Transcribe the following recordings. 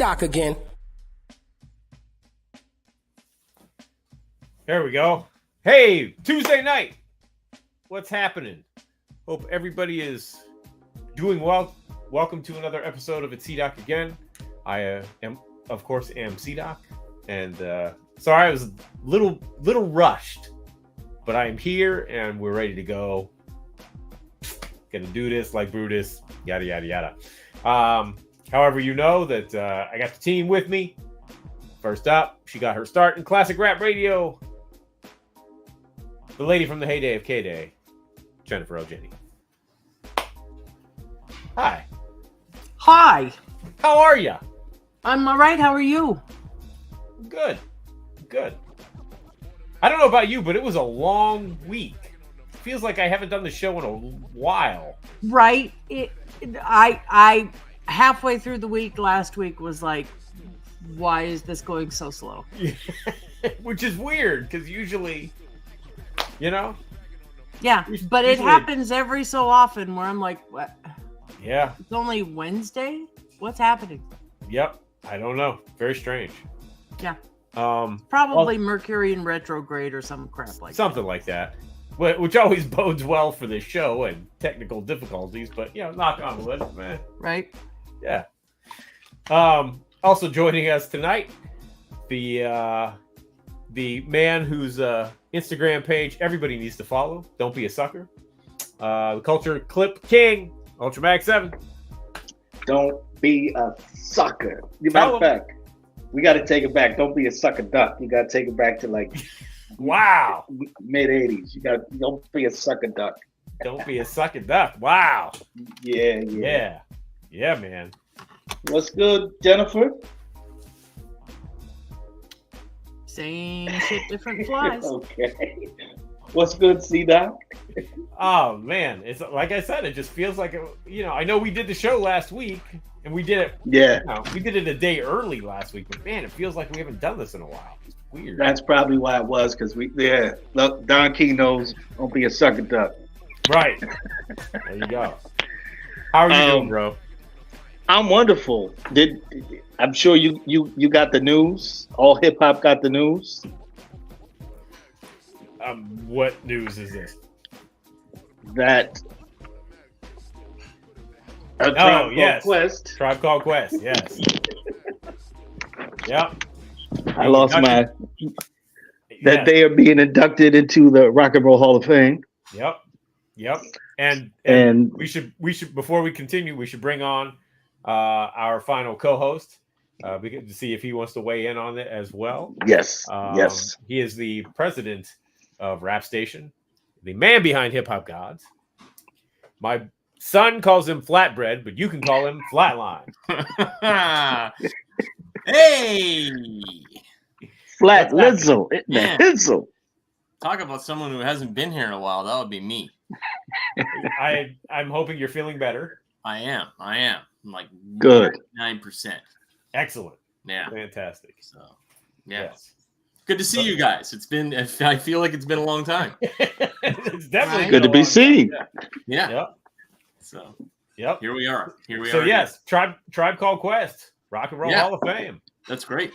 C-Doc again. There we go. Hey, Tuesday night. What's happening? Hope everybody is doing well. Welcome to another episode of It's C-Doc again. I am, of course, C-Doc. And sorry, I was a little rushed. But I am here and we're ready to go. Gonna do this like Brutus. Yada, yada, yada. However, you know that I got the team with me. First up, she got her start in classic rap radio. The lady from the heyday of K-Day, JenniferOJenny. Hi. Hi. How are ya? I'm all right. How are you? Good. I don't know about you, but it was a long week. Feels like I haven't done the show in a while. Right. I halfway through the week last week was like, why is this going so slow? Which is weird because usually, you know. Yeah, but it happens every so often where I'm like, what? Yeah. It's only Wednesday? What's happening? Yep. I don't know. Very strange. Yeah. Probably Mercury in retrograde or some crap like something that. like that. Which always bodes well for this show and technical difficulties, but knock on wood, man. Right? Yeah. Also joining us tonight, the man whose Instagram page everybody needs to follow. Don't be a sucker. The Culture Clip King, Ultramax 7. Don't be a sucker. Matter of fact, we got to take it back. Don't be a sucker duck. You got to take it back to like wow, mid 80s. Don't be a sucker duck. Don't be a sucker duck. Wow. Yeah, man. What's good, Jennifer? Same shit, different flies. Okay. What's good, C-Doc? Oh man, it's like I said, it just feels like I know we did the show last week and we did it. Yeah, we did it a day early last week, but man, it feels like we haven't done this in a while. It's weird. That's probably why it was because look, Don Key knows don't be a sucker duck. Right. There you go. How are you doing, bro? I'm wonderful. I'm sure you got the news. All hip hop got the news. What news is this? That Quest. Tribe Called Quest, yes. Yep. I lost my that they are being inducted into the Rock and Roll Hall of Fame. Yep. And we should before we continue, we should bring on our final co-host to see if he wants to weigh in on it as well. Yes. He is the president of Rap Station, the man behind Hip Hop Gods. My son calls him Flatbread, but you can call him Flatline. Hey, Flat Lizzle, Hizzle. Talk about someone who hasn't been here in a while. That would be me. I'm hoping you're feeling better. I am. I'm like good. 9%. Excellent. Yeah. Fantastic. So, yeah. Yes. Good to see you guys. I feel like it's been a long time. It's definitely good to be seen. Yeah. Yep. So, yep. Here we are. So yes, Tribe Called Quest, Rock and Roll Hall of Fame. That's great.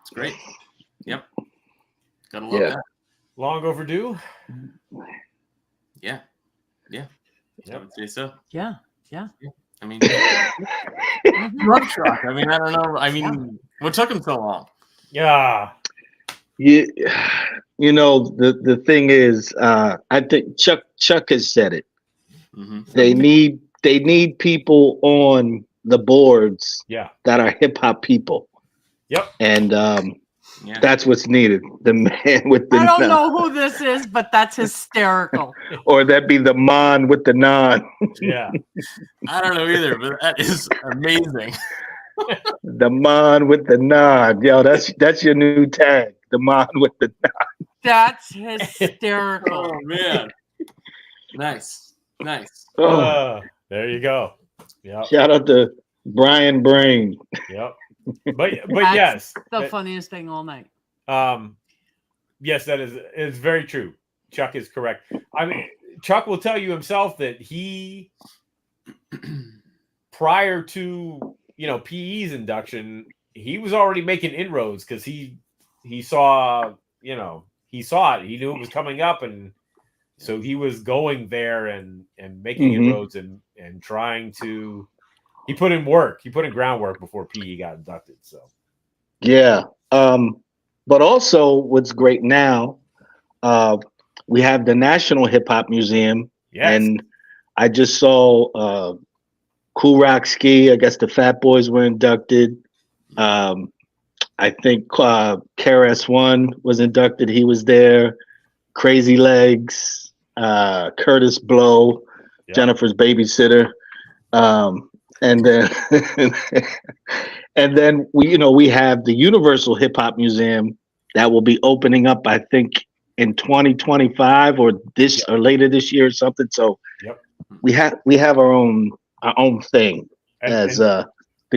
It's great. Yep. Gotta love that. Long overdue. Yeah. I would say so. Yeah. I mean, drug truck. I mean, I don't know. I mean, what took him so long? Yeah. You know, the thing is, I think Chuck has said it. Mm-hmm. They need people on the boards that are hip hop people. Yep. And that's what's needed. The man with the I don't know who this is, but that's hysterical. Or that be the man with the non. Yeah. I don't know either, but that is amazing. The man with the non. Yo, that's your new tag. The man with the non. That's hysterical. Oh man. Nice. There you go. Yep. Shout out to Brian Brain. Yep. But yes, the funniest thing all night. Yes, that is very true. Chuck is correct. I mean, Chuck will tell you himself that he, prior to PE's induction, he was already making inroads because he saw, he saw it. He knew it was coming up, and so he was going there and making inroads and trying to. He put in work. He put in groundwork before PE got inducted. So yeah. But also, what's great now, we have the National Hip Hop Museum, and I just saw Cool Rock Ski. I guess the Fat Boys were inducted. I think KRS-One was inducted. He was there. Crazy Legs, Curtis Blow, Jennifer's babysitter, and then and then we have the Universal Hip Hop Museum that will be opening up, I think, in 2025 or later this year or something. So we have our own thing, as the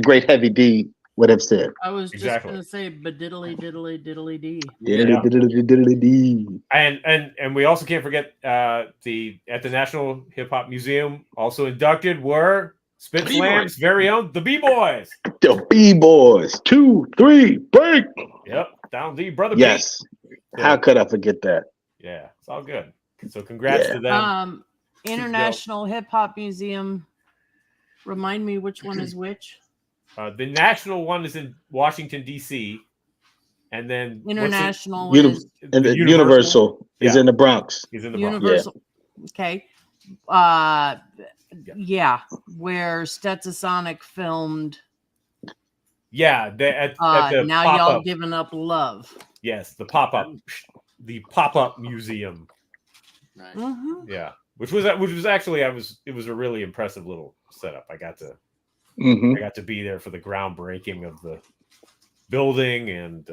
great Heavy D would have said. I was just gonna say diddly dee. Diddly dee. And we also can't forget at the National Hip Hop Museum also inducted were Spit Slam's very own the B-Boys. The B-Boys. 2, 3, break. Yep, down the brother. Yes. So, how could I forget that? Yeah, it's all good. So congrats to them. International Hip Hop Museum. Remind me which one is which. The national one is in Washington, D.C., and then international is Universal is in the Bronx. He's in the Universal. Bronx. Okay. Where Stetsasonic filmed. Yeah, at the now pop-up. Y'all giving up love. Yes, the pop-up museum. Right. Mm-hmm. Yeah, which was actually it was a really impressive little setup. I got to be there for the groundbreaking of the building and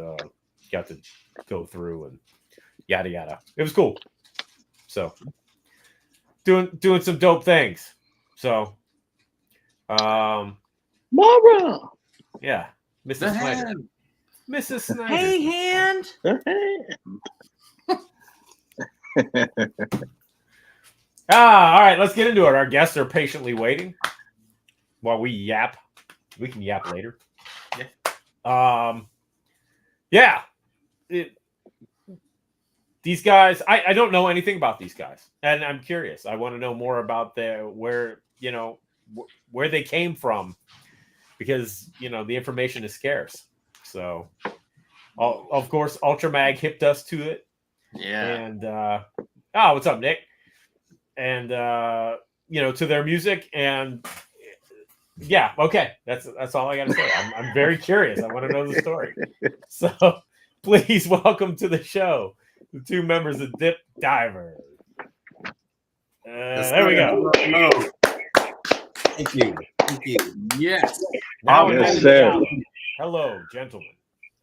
got to go through and yada yada. It was cool. So doing some dope things. So Mara. Yeah. Mrs. Snyder. Mrs. Snyder. Hey, hand. All right, let's get into it. Our guests are patiently waiting while we yap. We can yap later. These guys, I don't know anything about these guys, and I'm curious. I want to know more about where they came from, because the information is scarce. So, of course, Ultramag hipped us to it. Yeah. And what's up, Nick? And to their music, and okay, that's all I got to say. I'm very curious. I want to know the story. So, please welcome to the show the two members of Dip Diver. There we go. No. Thank you. Yes. Now yes, sir. Hello, gentlemen.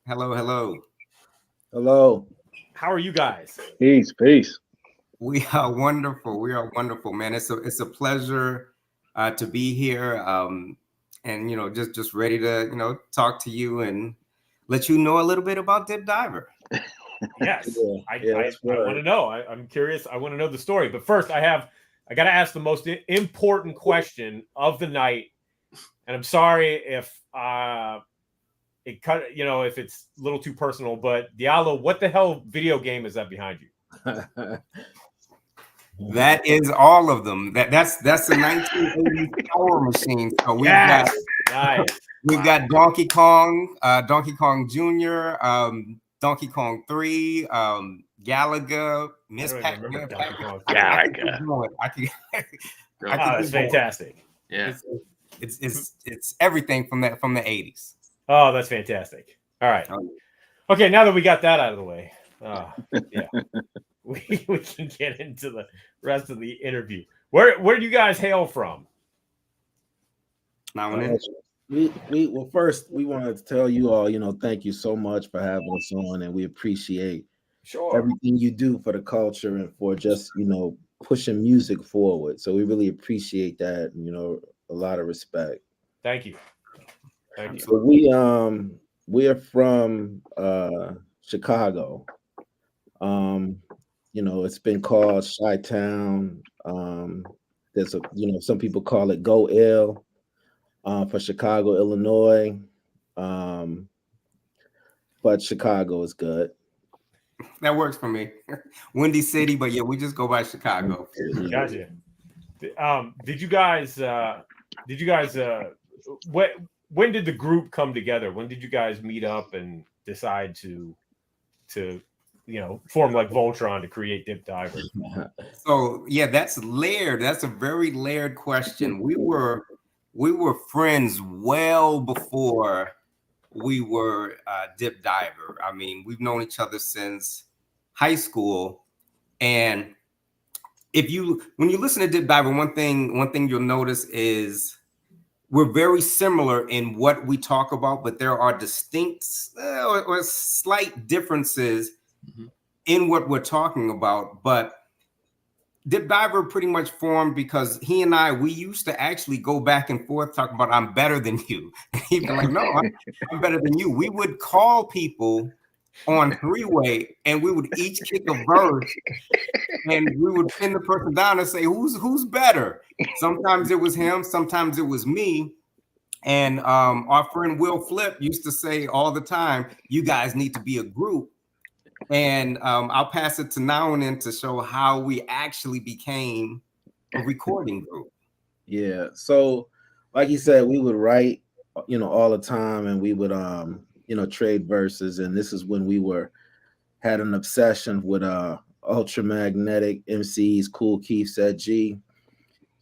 Hello. How are you guys? Peace. We are wonderful, man. It's a pleasure to be here, and just ready to talk to you and let you know a little bit about Dip Diver. Yes, I want to know. I'm curious. I want to know the story. But first, I got to ask the most important question of the night, and I'm sorry if if it's a little too personal. But Diallo, what the hell video game is that behind you? That is all of them. That's the 1980s Power Machine. So we've got Donkey Kong, Donkey Kong Jr., Donkey Kong 3, Galaga, Miss Pac-Man. Galaga. That's fantastic. Yeah, it's everything from the 80s. Oh, that's fantastic. All right. Okay, now that we got that out of the way, we can get into the rest of the interview. Where do you guys hail from? First we wanted to tell you all, thank you so much for having us on, and we appreciate everything you do for the culture and for just pushing music forward. So we really appreciate that. A lot of respect. Thank you. So we are from Chicago. It's been called Chi-Town. There's some people call it Go Ill for Chicago, Illinois. But Chicago is good. That works for me. Windy City, but yeah, we just go by Chicago. Gotcha. Did you guys when did the group come together? When did you guys meet up and decide to form like Voltron to create Dip Diver? So yeah, that's layered. That's a very layered question. We were friends well before we were Dip Diver. I mean, we've known each other since high school, and when you listen to Dip Diver, one thing you'll notice is we're very similar in what we talk about, but there are distinct or slight differences in what we're talking about. But Dip Diver pretty much formed because he and we used to actually go back and forth talking about I'm better than you. He'd be like, no, I'm better than you. We would call people on three-way and we would each kick a verse and we would pin the person down and say, who's better? Sometimes it was him, sometimes it was me. And our friend Will Flip used to say all the time, you guys need to be a group. And I'll pass it to Naonin to show how we actually became a recording group. Yeah. So like you said, we would write, all the time, and we would trade verses. And this is when we had an obsession with ultramagnetic MCs, Cool Keith Said G,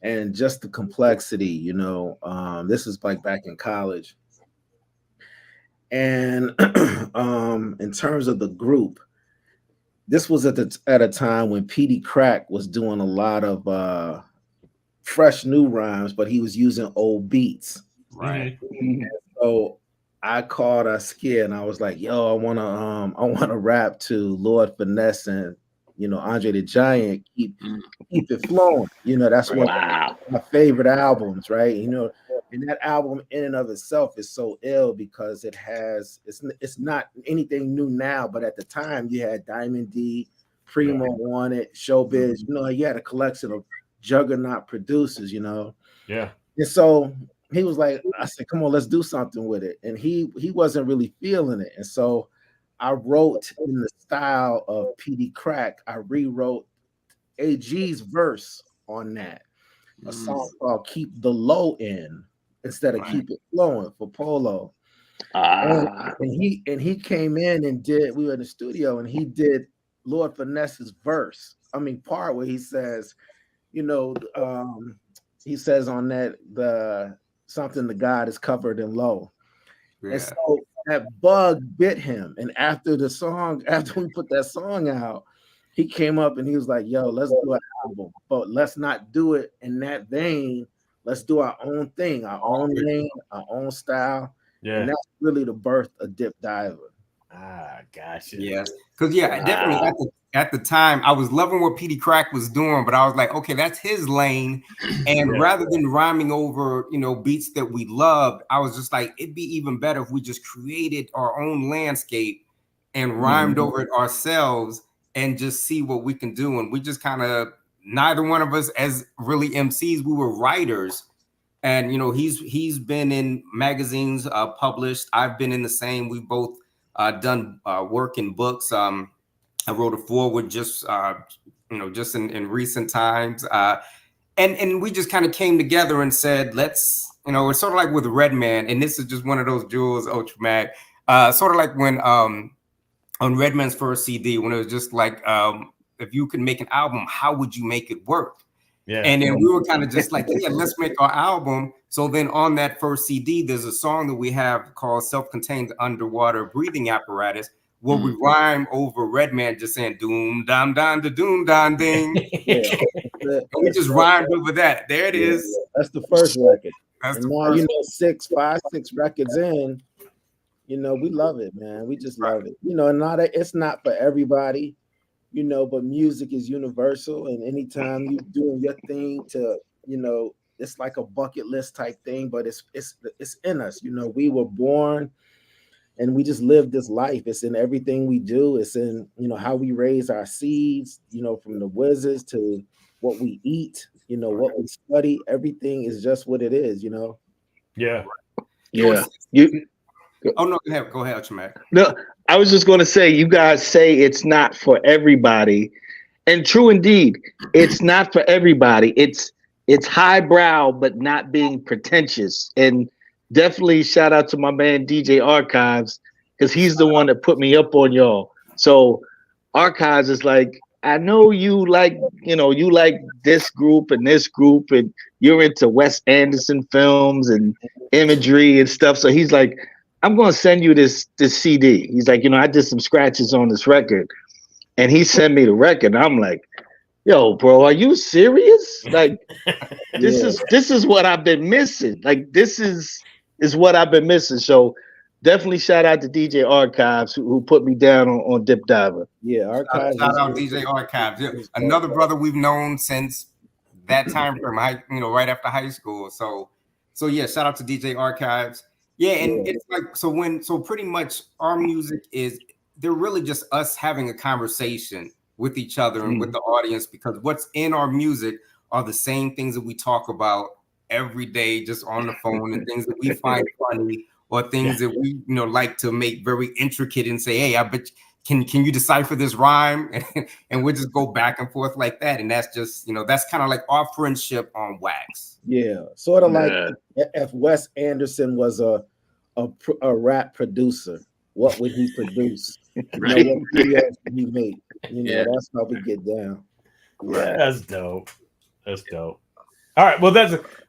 and just the complexity, this is like back in college. And in terms of the group, this was at a time when PD Crack was doing a lot of fresh new rhymes, but he was using old beats. Right. So I called Askia and I was like, yo, I wanna rap to Lord Finesse and Andre the Giant, keep it flowing. That's one of my favorite albums, right? And that album in and of itself is so ill because it's not anything new now, but at the time you had Diamond D, Primo on it, Showbiz, you had a collection of juggernaut producers, Yeah. And so he was like, I said, come on, let's do something with it. And he wasn't really feeling it. And so I wrote in the style of PD Crack, I rewrote AG's verse on that. A song called Keep the Low In instead of Keep It Flowing for Polo. And he came in and we were in the studio and he did Lord Finesse's verse. Part where he says, he says on that something the God is covered in low. Yeah. And so that bug bit him. And after we put that song out, he came up and he was like, yo, let's do an album, but let's not do it in that vein. Let's do our own thing, our own lane, our own style. Yeah. And that's really the birth of Dip Diver. Gotcha. Yes. Because definitely at the time, I was loving what PD Crack was doing, but I was like, okay, that's his lane. And rather than rhyming over, beats that we loved, I was just like, it'd be even better if we just created our own landscape and rhymed over it ourselves and just see what we can do. And we just kind of, neither one of us as really MCs, we were writers. And, he's been in magazines published. I've been in the same. We both done work in books. I wrote a foreword just in recent times. And we just kind of came together and said, let's, it's sort of like with Redman. And this is just one of those jewels, Ultramag, sort of like when on Redman's first CD, when it was just like, if you could make an album, how would you make it work? Yeah. And then we were kind of just like, yeah, let's make our album. So then on that first CD, there's a song that we have called Self-Contained Underwater Breathing Apparatus, where we rhyme over Redman just saying doom dam dam da doom dam ding. We just rhymed over that. There it is. That's the first record. That's and now, first. 6 records in, we love it, man. We just love it. It's not for everybody. But music is universal, and anytime you're doing your thing it's like a bucket list type thing, but it's in us. We were born and we just live this life. It's in everything we do. It's in, how we raise our seeds, from the wizards to what we eat, what we study. Everything is just what it is, Yeah. Yeah. Oh no, go ahead, Ultraman. No, I was just going to say, you guys say it's not for everybody, and true indeed, it's not for everybody. It's highbrow, but not being pretentious. And definitely shout out to my man DJ Archives, because he's the one that put me up on y'all. So Archives is like, I know you like this group, and you're into Wes Anderson films and imagery and stuff. So he's like, I'm going to send you this CD. He's like, I did some scratches on this record, and he sent me the record. And I'm like, yo, bro, are you serious? Like, this is what I've been missing. Like, this is what I've been missing. So definitely shout out to DJ Archives who put me down on Dip Diver. Yeah, Archives. Shout out DJ Archives. Yeah. Another brother we've known since that time frame, right after high school. So yeah, shout out to DJ Archives. Yeah, and it's like so pretty much our music they're really just us having a conversation with each other and with the audience, because what's in our music are the same things that we talk about every day just on the phone, and things that we find funny, or things that we like to make very intricate and say, hey, I bet can you decipher this rhyme? And we'll just go back and forth like that. And that's just that's kind of like our friendship on wax. Yeah, sort of like if Wes Anderson was a rap producer, what would he produce? Right. What videos would he make? That's how we get down. Right. That's dope. All right. Well,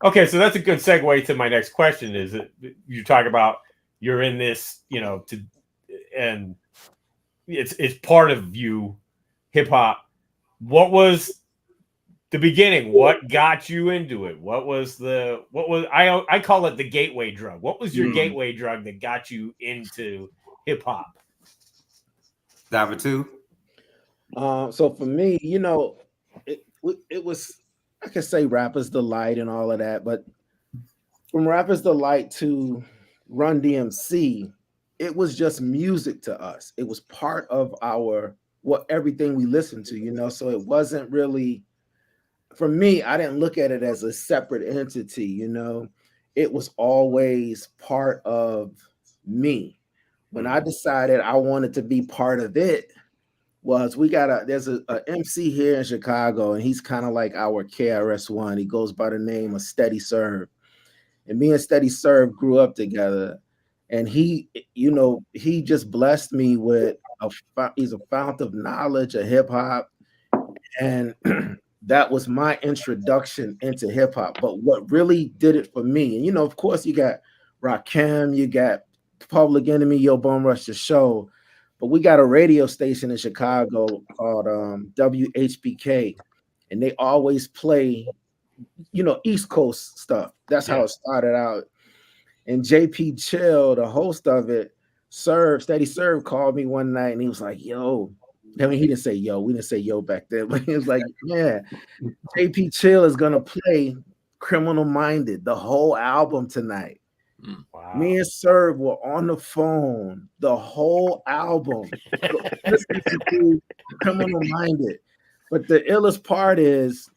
okay. So that's a good segue to my next question. Is that you talk about you're in this, and it's part of you, hip hop. What was the beginning? What got you into it? What was I call it the gateway drug. What was your gateway drug that got you into hip hop? Diver 2. So for me, it was, I could say Rapper's Delight and all of that, but from Rapper's Delight to Run DMC, it was just music to us. It was part of everything we listened to, so it wasn't really, for me, I didn't look at it as a separate entity, it was always part of me. When I decided I wanted to be part of it, there's a MC here in Chicago, and he's kind of like our KRS-One. He goes by the name of Steady Serve. And me and Steady Serve grew up together. And he just blessed me with he's a fount of knowledge of hip hop. And that was my introduction into hip hop. But what really did it for me, and of course, you got Rakim, you got Public Enemy, Yo Bum Rush the Show, but we got a radio station in Chicago called WHBK, and they always play, East Coast stuff. That's how it started out. And JP Chill, the host of it, Steady Serve, called me one night, and he was like, yo. I mean, he didn't say yo. We didn't say yo back then, but he was like, yeah, JP Chill is gonna play Criminal Minded, the whole album tonight. Wow. Me and Serve were on the phone the whole album listening to Criminal Minded. But the illest part is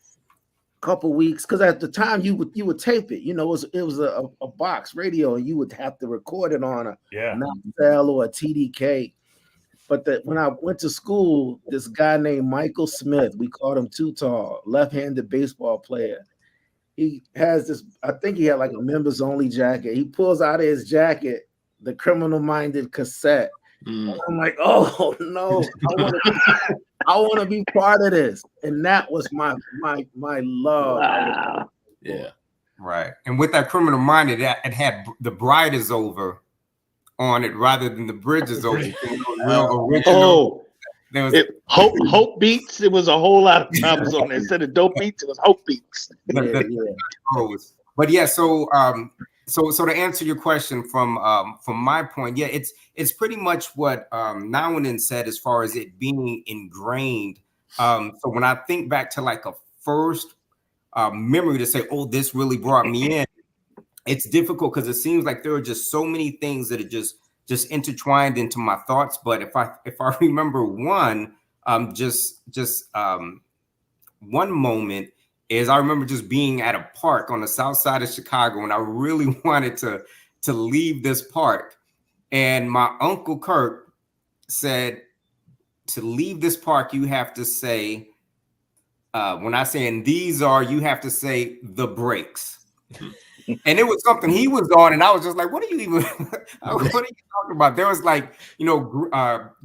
a couple weeks, because at the time you would tape it. It was a box radio, and you would have to record it on a Maxell or a TDK. But when I went to school, this guy named Michael Smith, we called him Too Tall, left-handed baseball player. He has this, I think he had like a members only jacket. He pulls out of his jacket the Criminal Minded cassette. I'm like, oh no, I want to be part of this. And that was my love. Wow. Yeah. Right. And with that Criminal Minded, it had The Bride Is Over on it rather than The Bridge Is Over. Real original. There was Hope Beats. It was a whole lot of times on there. Instead of Dope Beats, it was Hope Beats. But yeah, so to answer your question from my point, yeah, it's pretty much what Nawanin said as far as it being ingrained. So when I think back to like a first memory to say, oh, this really brought me in, it's difficult because it seems like there are just so many things that are just intertwined into my thoughts. But if I remember one, one moment is I remember just being at a park on the south side of Chicago, and I really wanted to leave this park. And my Uncle Kurt said, to leave this park, you have to say, when I say, and these are, you have to say the brakes. And it was something he was on, and I was just like, what are you even, what are you talking about? There was like,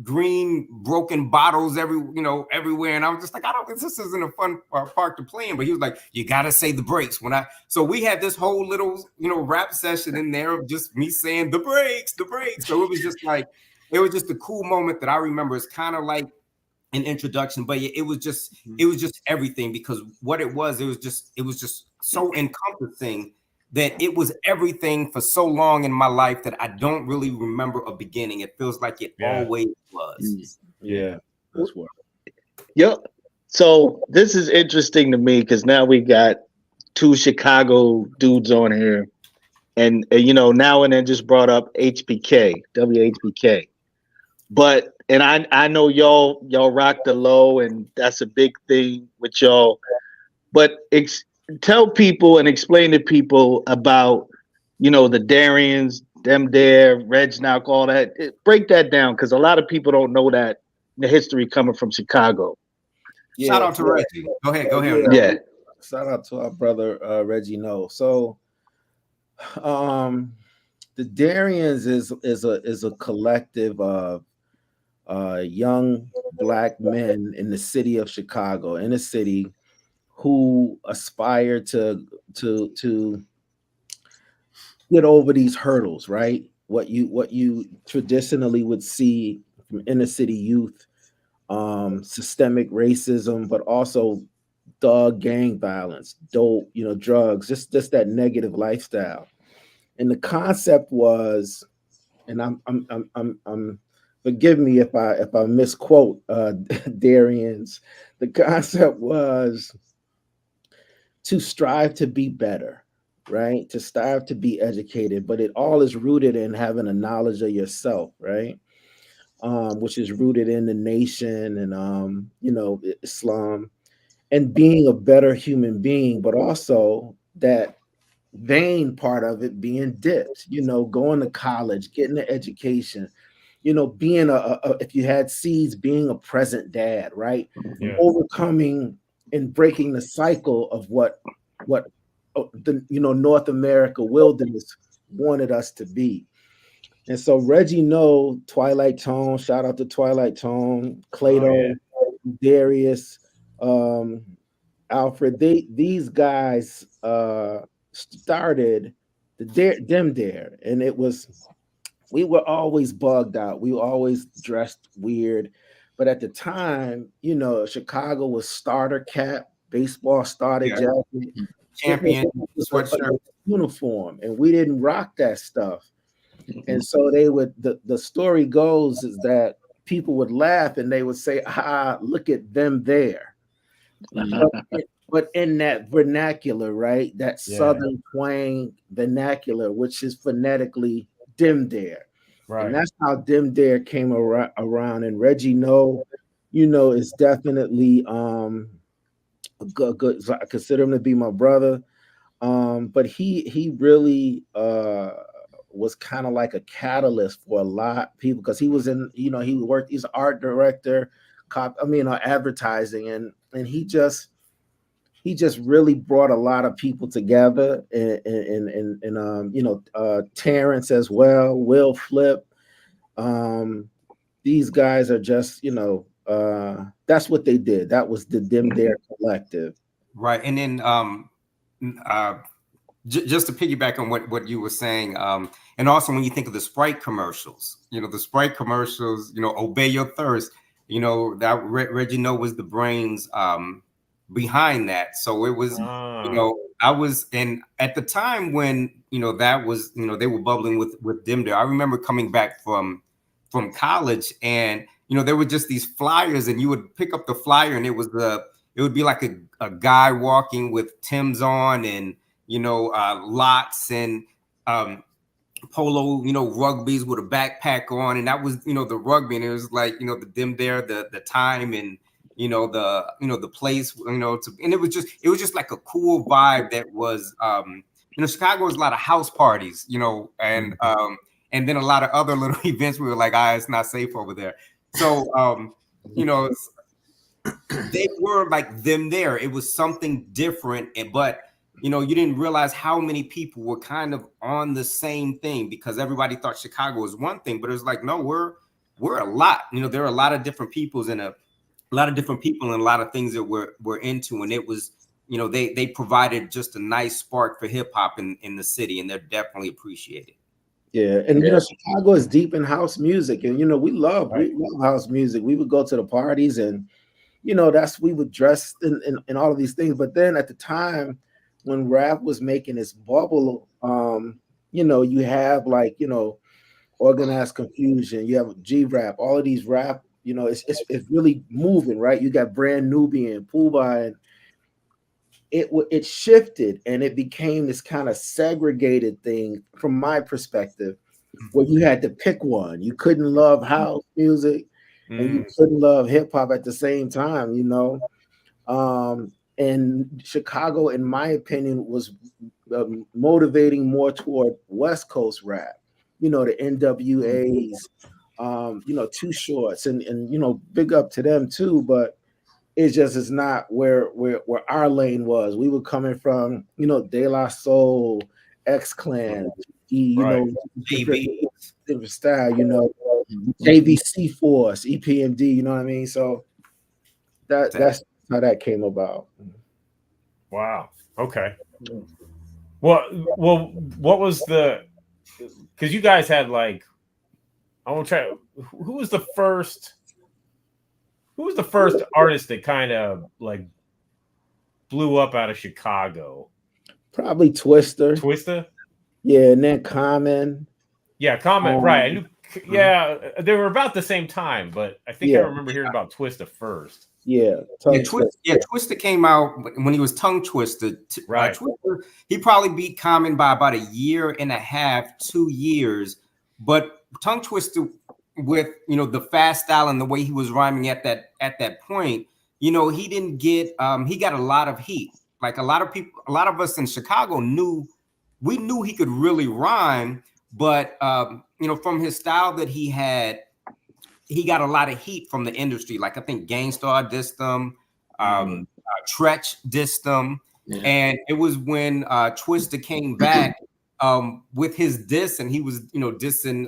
green broken bottles everywhere. And I was just like, this isn't a fun park to play in. But he was like, you got to say the brakes. So we had this whole little, rap session in there of just me saying the brakes. So it was just a cool moment that I remember. It's kind of like an introduction, but it was just everything, because what it was just so encompassing that it was everything for so long in my life that I don't really remember a beginning. It feels like it always was. Yeah, that's what. Yep. So this is interesting to me because now we got two Chicago dudes on here, and now and then just brought up WHBK, but I know y'all rock the low, and that's a big thing with y'all. But tell people and explain to people about, the Darans, them there, Reg Knock, all that. Break that down, because a lot of people don't know that, the history coming from Chicago. Shout out to Reggie. Go ahead. Yeah. Shout out to our brother Reggie No. So the Darans is a collective of young Black men in the city of Chicago, in a city, who aspire to get over these hurdles, right? What you traditionally would see from inner city youth, systemic racism, but also thug gang violence, dope, drugs, just that negative lifestyle. And the concept was, and I'm forgive me if I misquote Darian's. The concept was to strive to be better, right? To strive to be educated, but it all is rooted in having a knowledge of yourself, right? Which is rooted in the nation and Islam, and being a better human being, but also that vain part of it being dipped, going to college, getting an education, being if you had seeds, being a present dad, right? Yeah. Overcoming and breaking the cycle of what the North America wilderness wanted us to be. And so Reggie No, Twilight Tone, shout out to Twilight Tone, Clado, Darius, Alfred, these guys started them there, and it was, we were always bugged out. We were always dressed weird. But at the time, Chicago was starter cap, baseball starter jacket, champion sweatshirt, uniform, and we didn't rock that stuff. And so they would, the story goes is that people would laugh and they would say, look at them there. But in that vernacular, right? That Southern twang vernacular, which is phonetically dim there. Right. And that's how dim there came around. And Reggie No, is definitely a good. I consider him to be my brother. But he really was kind of like a catalyst for a lot of people, because he was in, he's an art director, advertising, and he just really brought a lot of people together, and Terrence as well, Will Flip. These guys are just, that's what they did. That was the Dim Dare Collective. Right. And then just to piggyback on what you were saying, and also when you think of the Sprite commercials, Obey Your Thirst, that Reggie No was the brains behind that. So it was, I was, and at the time when, that was, they were bubbling with Dim Dare, I remember coming back from college, and, there were just these flyers, and you would pick up the flyer, and it would be like a guy walking with Tim's on, and, lots and polo, rugbies with a backpack on. And that was, the rugby. And it was like, the Dim Dare, the time, and, the place, and it was just like a cool vibe that was, Chicago was a lot of house parties, and and then a lot of other little events we were like, it's not safe over there. So you know, they were like them there. It was something different, but you know, you didn't realize how many people were kind of on the same thing, because everybody thought Chicago was one thing, but it was like, no, we're a lot. You know, there are a lot of different peoples and a lot of different people and a lot of things that we're into, and it was, you know, they provided just a nice spark for hip hop in the city, and they're definitely appreciated. Yeah, and you know, Chicago is deep in house music, and you know, we love house music. We would go to the parties, and you know, we would dress in all of these things. But then at the time when rap was making its bubble, you know, you have like, you know, Organized Confusion, you have G-Rap, all of these rap, you know, it's really moving, right? You got Brand Nubian, Puba, and it shifted, and it became this kind of segregated thing from my perspective, where you had to pick one. You couldn't love house music and you couldn't love hip hop at the same time, you know. And Chicago, in my opinion, was motivating more toward West Coast rap, you know, the NWAs, you know, Too Shorts, and you know, big up to them too, but it just is not where our lane was. We were coming from, you know, De La Soul, X Clan, you know, different style, you know, JVC Force, EPMD, you know what I mean? So that's how that came about. Wow. Okay. Well, what was the? Because you guys had like, I want to try. Who was the first? Who was the first artist that kind of like blew up out of Chicago? Probably Twista. Twista? Yeah, and then Common. Yeah, Common, right. I knew, yeah, they were about the same time, but I think I remember hearing about Twista first. Yeah. Twista came out when he was Tongue Twister. Right. Twista, he probably beat Common by about a year and a half, 2 years. But Tongue Twister, with, you know, the fast style and the way he was rhyming at that point, you know, he didn't get he got a lot of heat. Like a lot of people, a lot of us in Chicago knew he could really rhyme, but you know, from his style that he had, he got a lot of heat from the industry. Like I think Gangstar dissed him, Tretch dissed him, and it was when Twista came back with his diss, and he was, you know, dissing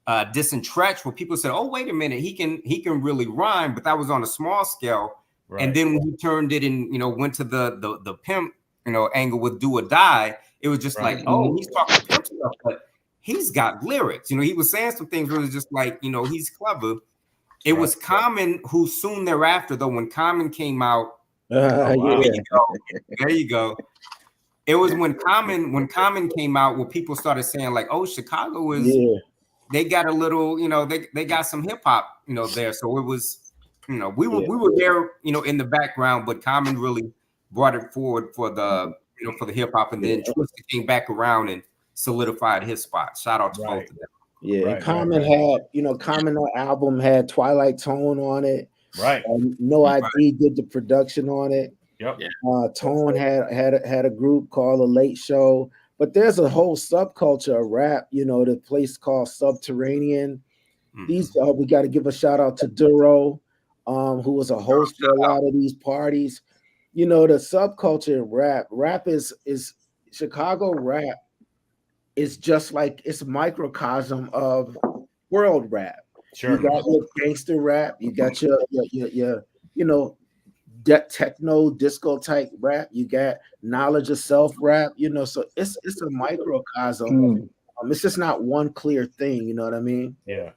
Tretch, where people said, "Oh, wait a minute, he can really rhyme," but that was on a small scale. Right. And then when he turned it and, you know, went to the pimp, you know, angle with Do or Die, it was just like, oh, he's talking pimp stuff, but he's got lyrics. You know, he was saying some things where it was just like, you know, he's clever. It was Common who soon thereafter, though, when Common came out, there you go. It was when Common came out where people started saying like, oh, Chicago is, they got a little, you know, they got some hip hop, you know, there. So it was, you know, we were there, you know, in the background, but Common really brought it forward for the, you know, for the hip hop, and then Twista came back around and solidified his spot. Shout out to both of them. Yeah, and Common had, you know, Common album had Twilight Tone on it. Right. No ID did the production on it. Yep. Tone had a group called The Late Show, but there's a whole subculture of rap, you know, the place called Subterranean. These we got to give a shout out to Duro, who was a host for a lot of these parties. You know, the subculture of rap is Chicago rap is just like, it's a microcosm of world rap. Sure. You got your gangster rap, you got your you know, techno disco type rap, you got knowledge of self rap, you know, so it's a microcosm. It's just not one clear thing, you know what I mean? Yeah.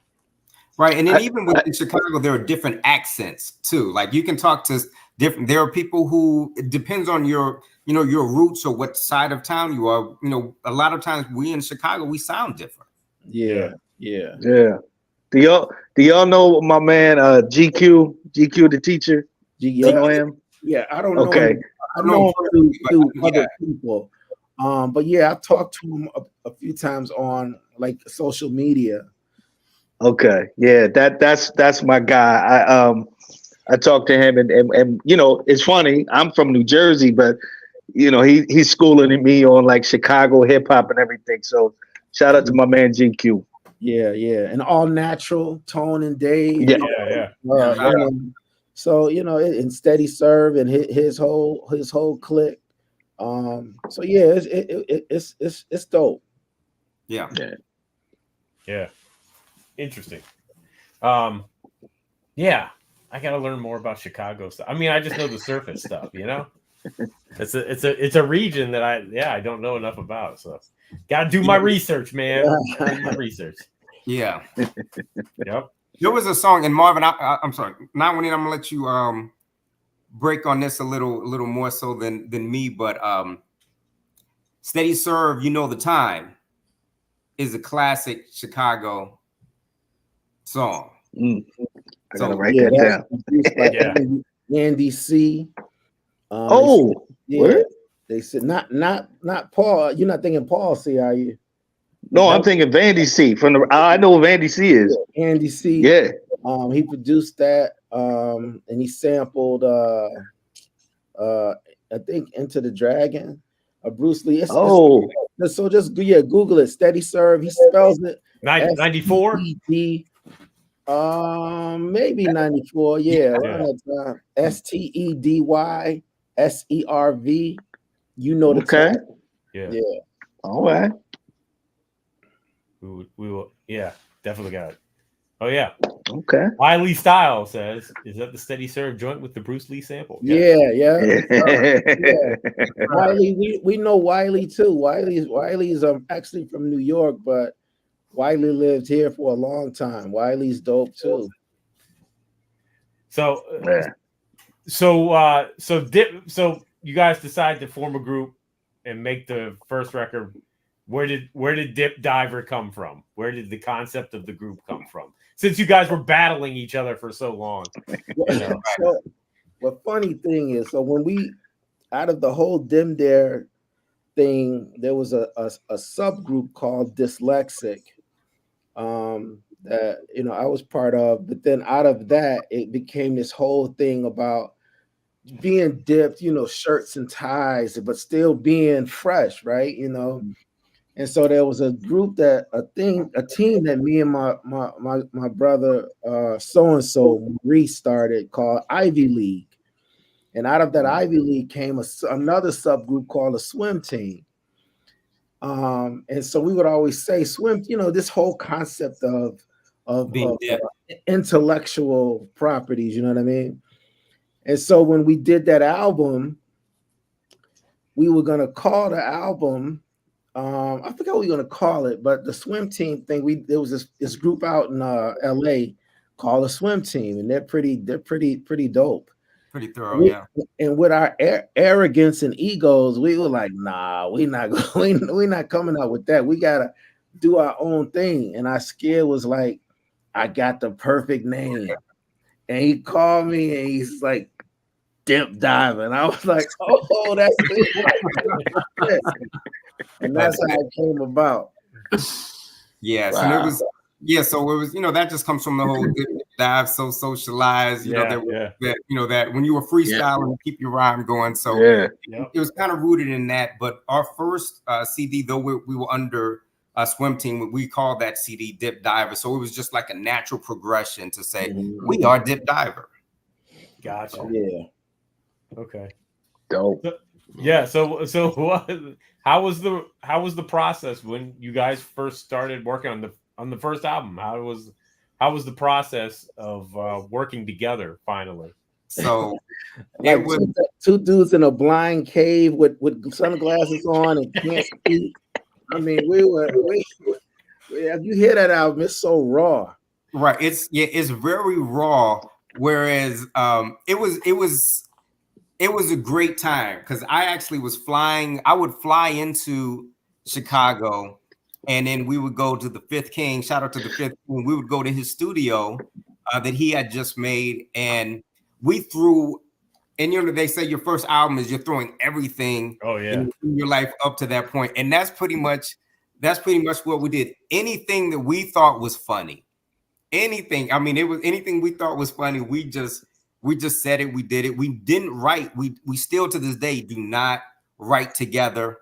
Right. And then even within Chicago, there are different accents too. Like you can talk to different, there are people who, it depends on your, you know, your roots or what side of town you are. You know, a lot of times we in Chicago, we sound different. Yeah. Do y'all know my man GQ the teacher? You know him? Yeah, I don't know. Okay. I know him through other people. But yeah, I talked to him a few times on like social media. Okay, yeah, that's my guy. I talked to him, and you know, it's funny. I'm from New Jersey, but you know, he's schooling me on like Chicago hip hop and everything. So Shout out to my man GQ. Yeah, and all natural Tone and Dave. Yeah. So and Steady Serve and his whole clique. So yeah, it's dope. Yeah. Interesting. Yeah, I gotta learn more about Chicago stuff. I mean, I just know the surface stuff. It's a region that I don't know enough about. So gotta do my research, man. My research. Yeah. Yep. There was a song, and Marvin, I'm sorry. Now, when I'm gonna let you break on this a little more so than me, but Steady Serve, the time, is a classic Chicago song. I gotta write that down. Andy C. They said not Paul. You're not thinking Paul C, are you? No, I'm thinking Vandy C. I know what Vandy C is. Andy C. Yeah. He produced that, and he sampled I think Into the Dragon, Bruce Lee. So just Google it. Steady Serve. He spells it 94. Maybe 94. Yeah, around that time. STEDYSERV. The time. Yeah. All right. We will. Yeah, definitely got it. Oh yeah. Okay. Wiley Style says, "Is that the Steady Serve joint with the Bruce Lee sample?" Yeah. Wiley, we know Wiley too. Wiley's actually from New York, but Wiley lived here for a long time. Wiley's dope too. So you guys decide to form a group and make the first record. Where did Dip Diver come from? Where did the concept of the group come from? Since you guys were battling each other for so long. So, the funny thing is, so when we, out of the whole Dim Dare thing, there was a subgroup called Dyslexic that I was part of, but then out of that it became this whole thing about being dipped, shirts and ties, but still being fresh, right? And so there was a group a team that me and my brother so-and-so restarted called Ivy League. And out of that Ivy League came another subgroup called a swim team. And so we would always say swim, this whole concept of intellectual properties, you know what I mean? And so when we did that album, we were gonna call the album, I forgot what we were gonna call it, but the swim team thing, there was this group out in LA called the Swim Team, and they're pretty dope. Pretty thorough, yeah. And with our arrogance and egos, we were like, nah, we're not coming out with that. We gotta do our own thing. And our skid was like, I got the perfect name. And he called me and he's like, Dip Diver. And I was like, oh, that's it. And that's how it came about. Yeah, wow. So it was, that just comes from the whole dive, so socialized, that when you were freestyling to keep your rhyme going. So it was kind of rooted in that. But our first CD, though we were under a swim team, we called that CD Dip Diver. So it was just like a natural progression to say, we are Dip Diver. Gotcha. Yeah. Okay. Dope. So how was the process when you guys first started working on the first album? How was the process of working together finally? So like it was two dudes in a blind cave with sunglasses on and can't speak. I mean, you hear that album, it's so raw. Right. It's very raw. Whereas it was a great time because I actually was flying. I would fly into Chicago, and then we would go to the Fifth King. Shout out to the Fifth King. We would go to his studio that he had just made, and we threw. And they say your first album is you're throwing everything in your life up to that point, and that's pretty much what we did. Anything that we thought was funny, anything. I mean, it was anything we thought was funny. We just said it. We did it. We didn't write. We still to this day do not write together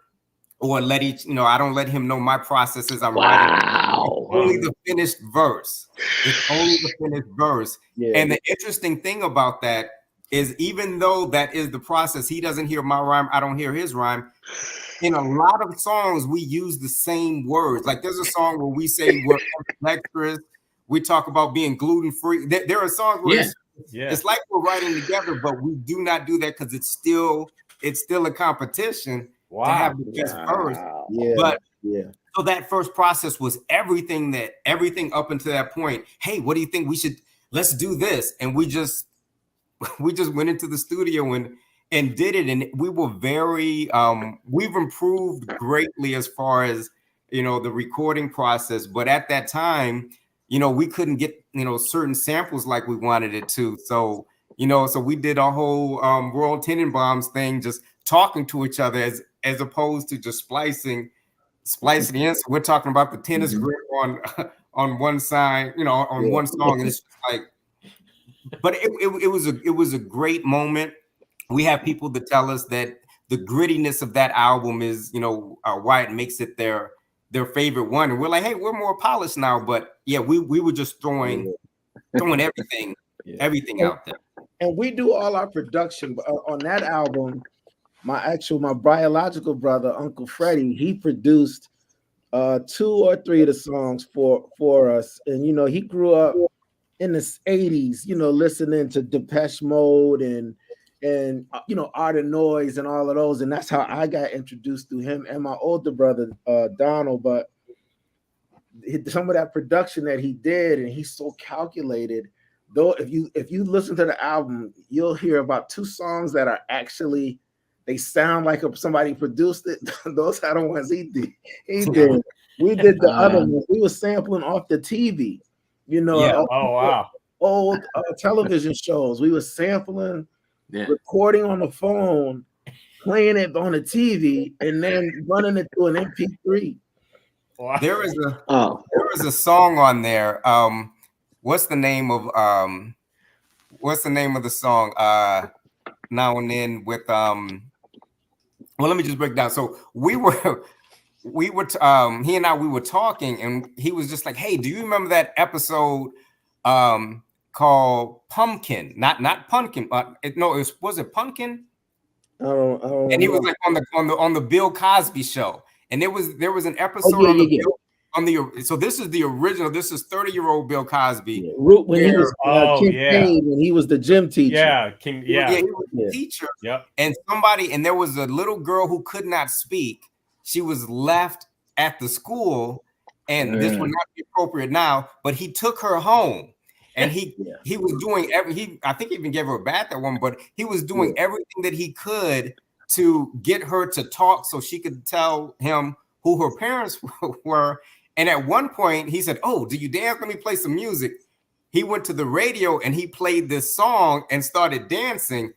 or I don't let him know my process as I'm writing. It's only the finished verse. It's only the finished verse. Yeah. And the interesting thing about that is, even though that is the process, he doesn't hear my rhyme, I don't hear his rhyme. In a lot of songs, we use the same words. Like there's a song where we say we're extras. We talk about being gluten-free. There are songs where it's like we're writing together, but we do not do that because it's still a competition to have the best verse. But so that first process was everything up until that point. Hey, what do you think let's do this? And we just went into the studio and did it. And we were very, we've improved greatly as far as, the recording process. But at that time, we couldn't get, certain samples like we wanted it to. So, so we did a whole World Tenenbaums thing, just talking to each other as opposed to just splicing in. So we're talking about the tennis grip on one side, on one song. And it's just like, but it was a great moment. We have people that tell us that the grittiness of that album is, why it makes it their favorite one. And we're like, hey, we're more polished now. But yeah, we were just throwing everything out there. And we do all our production on that album. My biological brother, Uncle Freddy, he produced 2 or 3 of the songs for us. And he grew up in the 80s, listening to Depeche Mode and Art of Noise and all of those. And that's how I got introduced to him and my older brother, Donald. But some of that production that he did, and he's so calculated. Though if you listen to the album, you'll hear about 2 songs that are actually, they sound like somebody produced it. Those are the ones he did. We did the other ones. We were sampling off the TV, old television shows. We were sampling, recording on the phone, playing it on the TV, and then running it through an MP3. Wow. There was a song on there. What's the name of the song? Now and Then with well, let me just break down. So he and I were talking, and he was just like, hey, do you remember that episode called Pumpkin? Not Pumpkin, was it Pumpkin? And he was like on the Bill Cosby show. And there was an episode so this is the original. This is 30-year-old Bill Cosby. When he was the gym teacher. He was the teacher. Yep. And there was a little girl who could not speak. She was left at the school, and this would not be appropriate now, but he took her home. And he was doing I think he even gave her a bath at one, but he was doing everything that he could to get her to talk so she could tell him who her parents were. And at one point he said, oh, do you dance? Let me play some music. He went to the radio and he played this song and started dancing.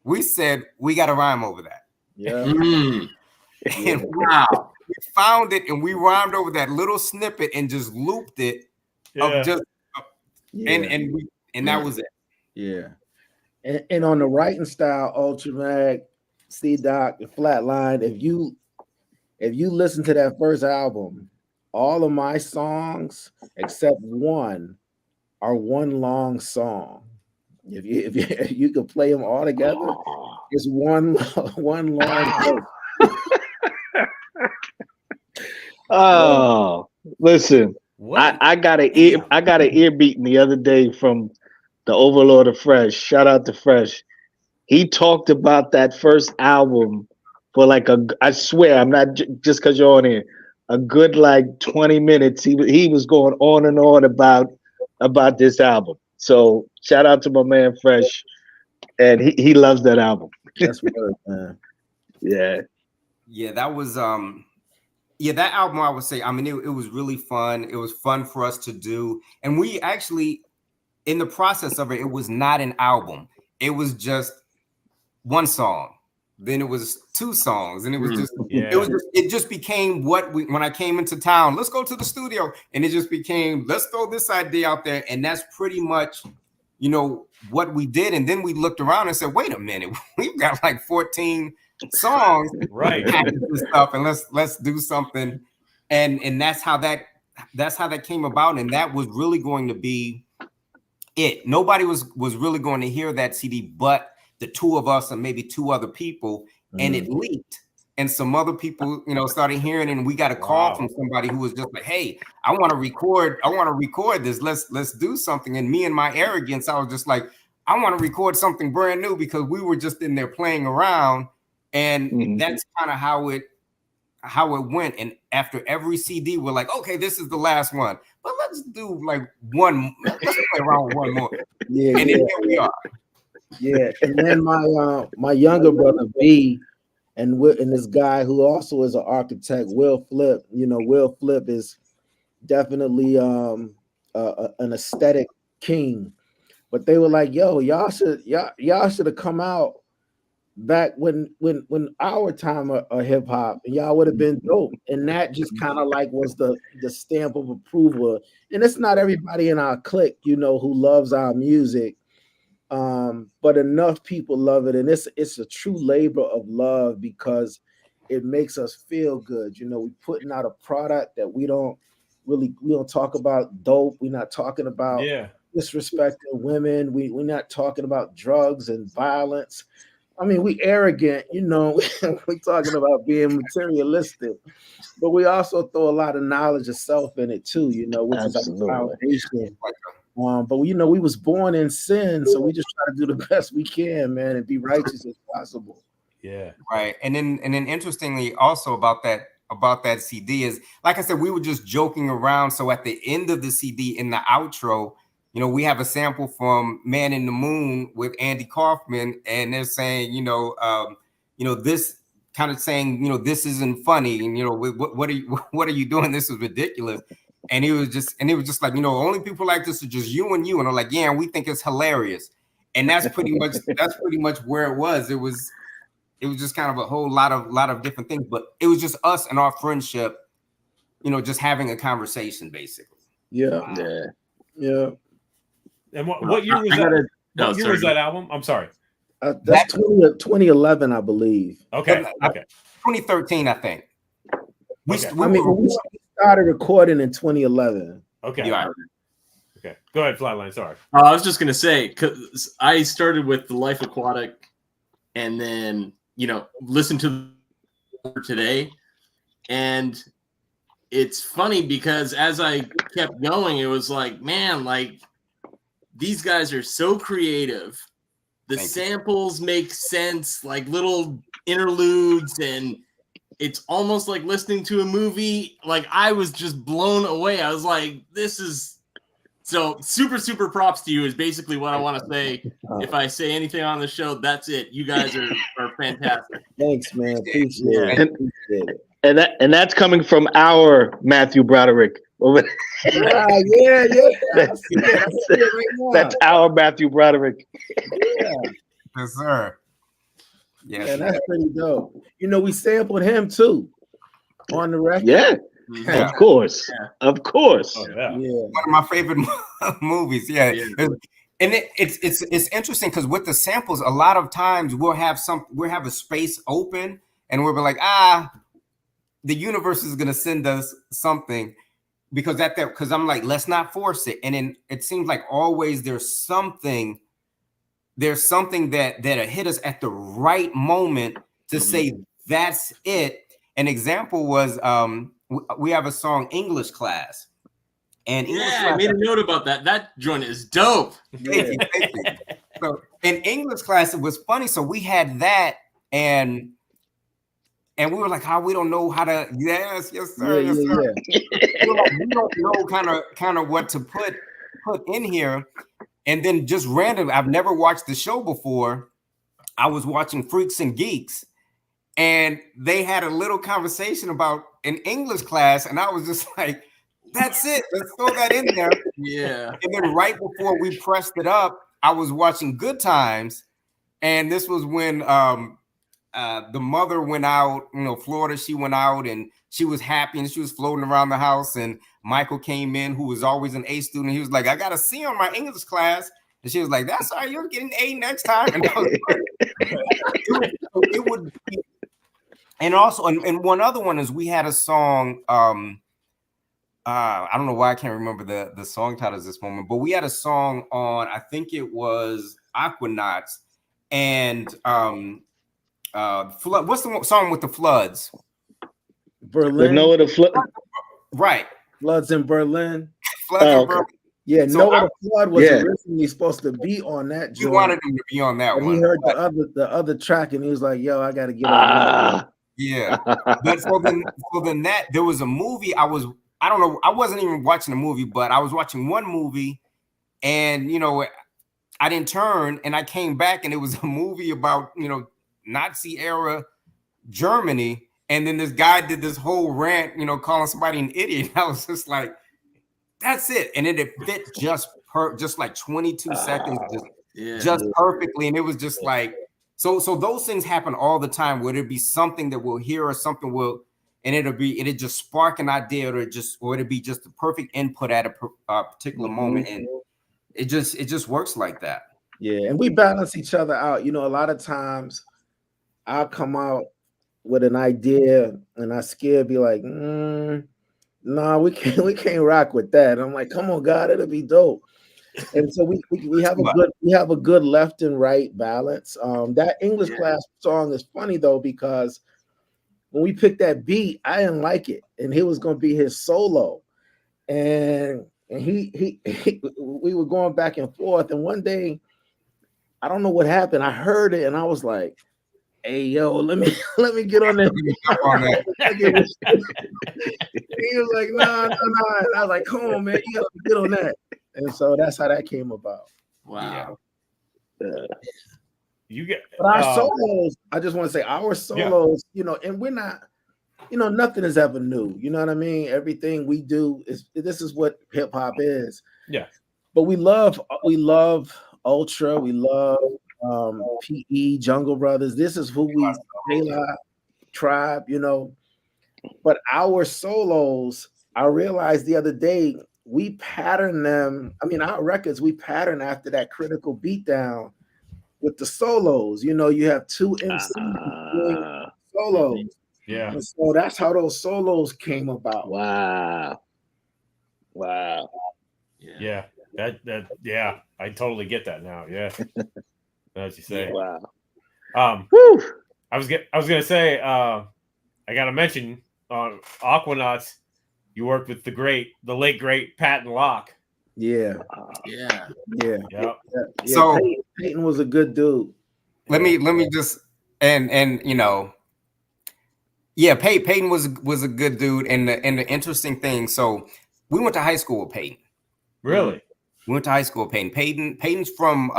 We said, we got to rhyme over that. Yeah. And wow. We found it and we rhymed over that little snippet and just looped it of just and that was it. Yeah. And on the writing style, Ultramag, C-Doc, and Flatline, if you listen to that first album, all of my songs except one are one long song. If you could play them all together, it's one long song. Oh, listen. I got an ear beating the other day from the Overlord of Fresh. Shout out to Fresh. He talked about that first album for I swear, I'm not just because you're on here, a good 20 minutes. He was going on and on about this album. So shout out to my man Fresh, and he loves that album. That's weird, man. Yeah, that was that album, I would say, I mean, it was really fun. It was fun for us to do. And we actually, in the process of it, it was not an album. It was just one song. Then it was 2 songs. And it was just, it just became when I came into town, let's go to the studio. And it just became, let's throw this idea out there. And that's pretty much, what we did. And then we looked around and said, wait a minute, we've got 14 songs, right? Package this stuff and let's do something, and that's how that came about, and that was really going to be it. Nobody was really going to hear that CD, but the two of us and maybe two other people, and it leaked. And some other people, started hearing it, and we got a call from somebody who was just like, "Hey, I want to record this. Let's do something." And me and my arrogance, I was just like, "I want to record something brand new," because we were just in there playing around, and that's kind of how it went. And after every CD, we're like, "Okay, this is the last one, but let's do like one. Let's play around with one more." Yeah, and then here we are. Yeah, and then my younger brother B. And this guy who also is an architect, Will Flip. Will Flip is definitely an aesthetic king. But they were like, "Yo, y'all should have come out back when our time of hip hop, and y'all would have been dope." And that just kind of like was the stamp of approval. And it's not everybody in our clique, who loves our music. But enough people love it, and it's a true labor of love because it makes us feel good. We're putting out a product that we don't talk about dope. We're not talking about disrespecting women. We're not talking about drugs and violence. I mean, we arrogant, we're talking about being materialistic, but we also throw a lot of knowledge of self in it too, which Absolutely. is like a foundation. But we was born in sin, so we just try to do the best we can, man, and be righteous as possible. Yeah, right. And then interestingly, also about that CD is, like I said, we were just joking around. So at the end of the CD, in the outro, we have a sample from "Man in the Moon" with Andy Kaufman, and they're saying, this kind of saying, this isn't funny, and what are you doing? This is ridiculous. And he was just like, only people like this are just you and you. And I'm like, yeah, and we think it's hilarious. And that's pretty much where it was. It was just kind of a whole lot of different things, but it was just us and our friendship, just having a conversation basically. Yeah. And what year was that? What year was that album? I'm sorry. That's 2011, I believe. Okay. 2013, I think. We started recording in 2011. Okay. Yeah. Okay. Go ahead, Flatline. Sorry. I was just gonna say, because I started with the Life Aquatic, and then listened to today, and it's funny because as I kept going, it was like, man, like these guys are so creative. The samples make sense, like little interludes, and it's almost like listening to a movie. Like I was just blown away. I was like, this is so super, super props to you is basically what I want to say. If I say anything on the show, that's it. You guys are fantastic. Thanks, man. Appreciate it. And that's coming from our Matthew Broderick. Yeah. That's our Matthew Broderick. Yeah. Yes, sir. Yes, yeah, that's pretty dope. We sampled him too on the record. Yeah. Of course. Of course. Oh, yeah. One of my favorite movies. Yeah. And it's interesting because with the samples, a lot of times we'll have a space open and we'll be like, the universe is gonna send us something because I'm like, let's not force it. And then it seems like always there's something that hit us at the right moment to say that's it. An example was we have a song English Class. And I made a note about that. That joint is dope. Thank you. So in English Class, it was funny. So we had that and we were like, we don't know how to. Yes, sir. Yeah. We don't know kind of what to put in here. And then just random, I've never watched the show before. I was watching Freaks and Geeks, and they had a little conversation about an English class, and I was just like, that's it. Let's throw that in there. Yeah. And then right before we pressed it up, I was watching Good Times, and this was when the mother went out, Florida, she went out, and she was happy, and she was floating around the house, and Michael came in, who was always an A student. He was like, I got a C on my English class. And she was like, that's all right, you're getting A next time. And I was like, And also, and one other one is we had a song. I don't know why I can't remember the song titles this moment, but we had a song on. I think it was Aquanauts and flood. What's the song with the floods? Berlin. Noah the flood. Right. Floods in Berlin. Floods in Berlin. Yeah, so Noah the Flood was originally supposed to be on that. He wanted him to be on that one. He heard the other track and he was like, "Yo, I got to get on that." Yeah, but so then that there was a movie. I don't know. I wasn't even watching the movie, but I was watching one movie, and I didn't turn, and I came back, and it was a movie about Nazi era Germany, and then this guy did this whole rant, calling somebody an idiot. I was just like, that's it, and it fit just like 22 seconds, just perfectly, and it was just like so those things happen all the time. Where it'd be something that we'll hear or something will, and it'll just spark an idea, or it'd be just the perfect input at a particular moment, and it just works like that. Yeah, and we balance each other out. A lot of times I'll come out with an idea, and I scared be like, "Nah, we can't rock with that." And I'm like, "Come on, God, it'll be dope." And so we have a good left and right balance. That English class song is funny though, because when we picked that beat, I didn't like it, and it was gonna be his solo, and he we were going back and forth, and one day, I don't know what happened. I heard it, and I was like, "Hey, yo, let me get on that." He was like, "No." And I was like, "Come on, man, you got to get on that." And so that's how that came about. Wow. You get, but our solos. I just want to say our solos. And we're not. Nothing is ever new. You know what I mean? Everything we do this is what hip hop is. Yeah. But we love Ultra. We love PE, Jungle Brothers. This is who we Taylor Tribe. But our solos, I realized the other day, we pattern them. I mean, our records, we pattern after that critical beatdown with the solos. You have two MCs doing solos. Yeah. And so that's how those solos came about. Wow. Yeah. That I totally get that now. Yeah. As you say. Wow. I was gonna say, I gotta mention on Aquanauts, you worked with the late great Patton Locke. Yeah. So Peyton was a good dude. Let me just Peyton was a good dude, and the interesting thing. So we went to high school with Peyton. Really? We went to high school with Peyton. Peyton's from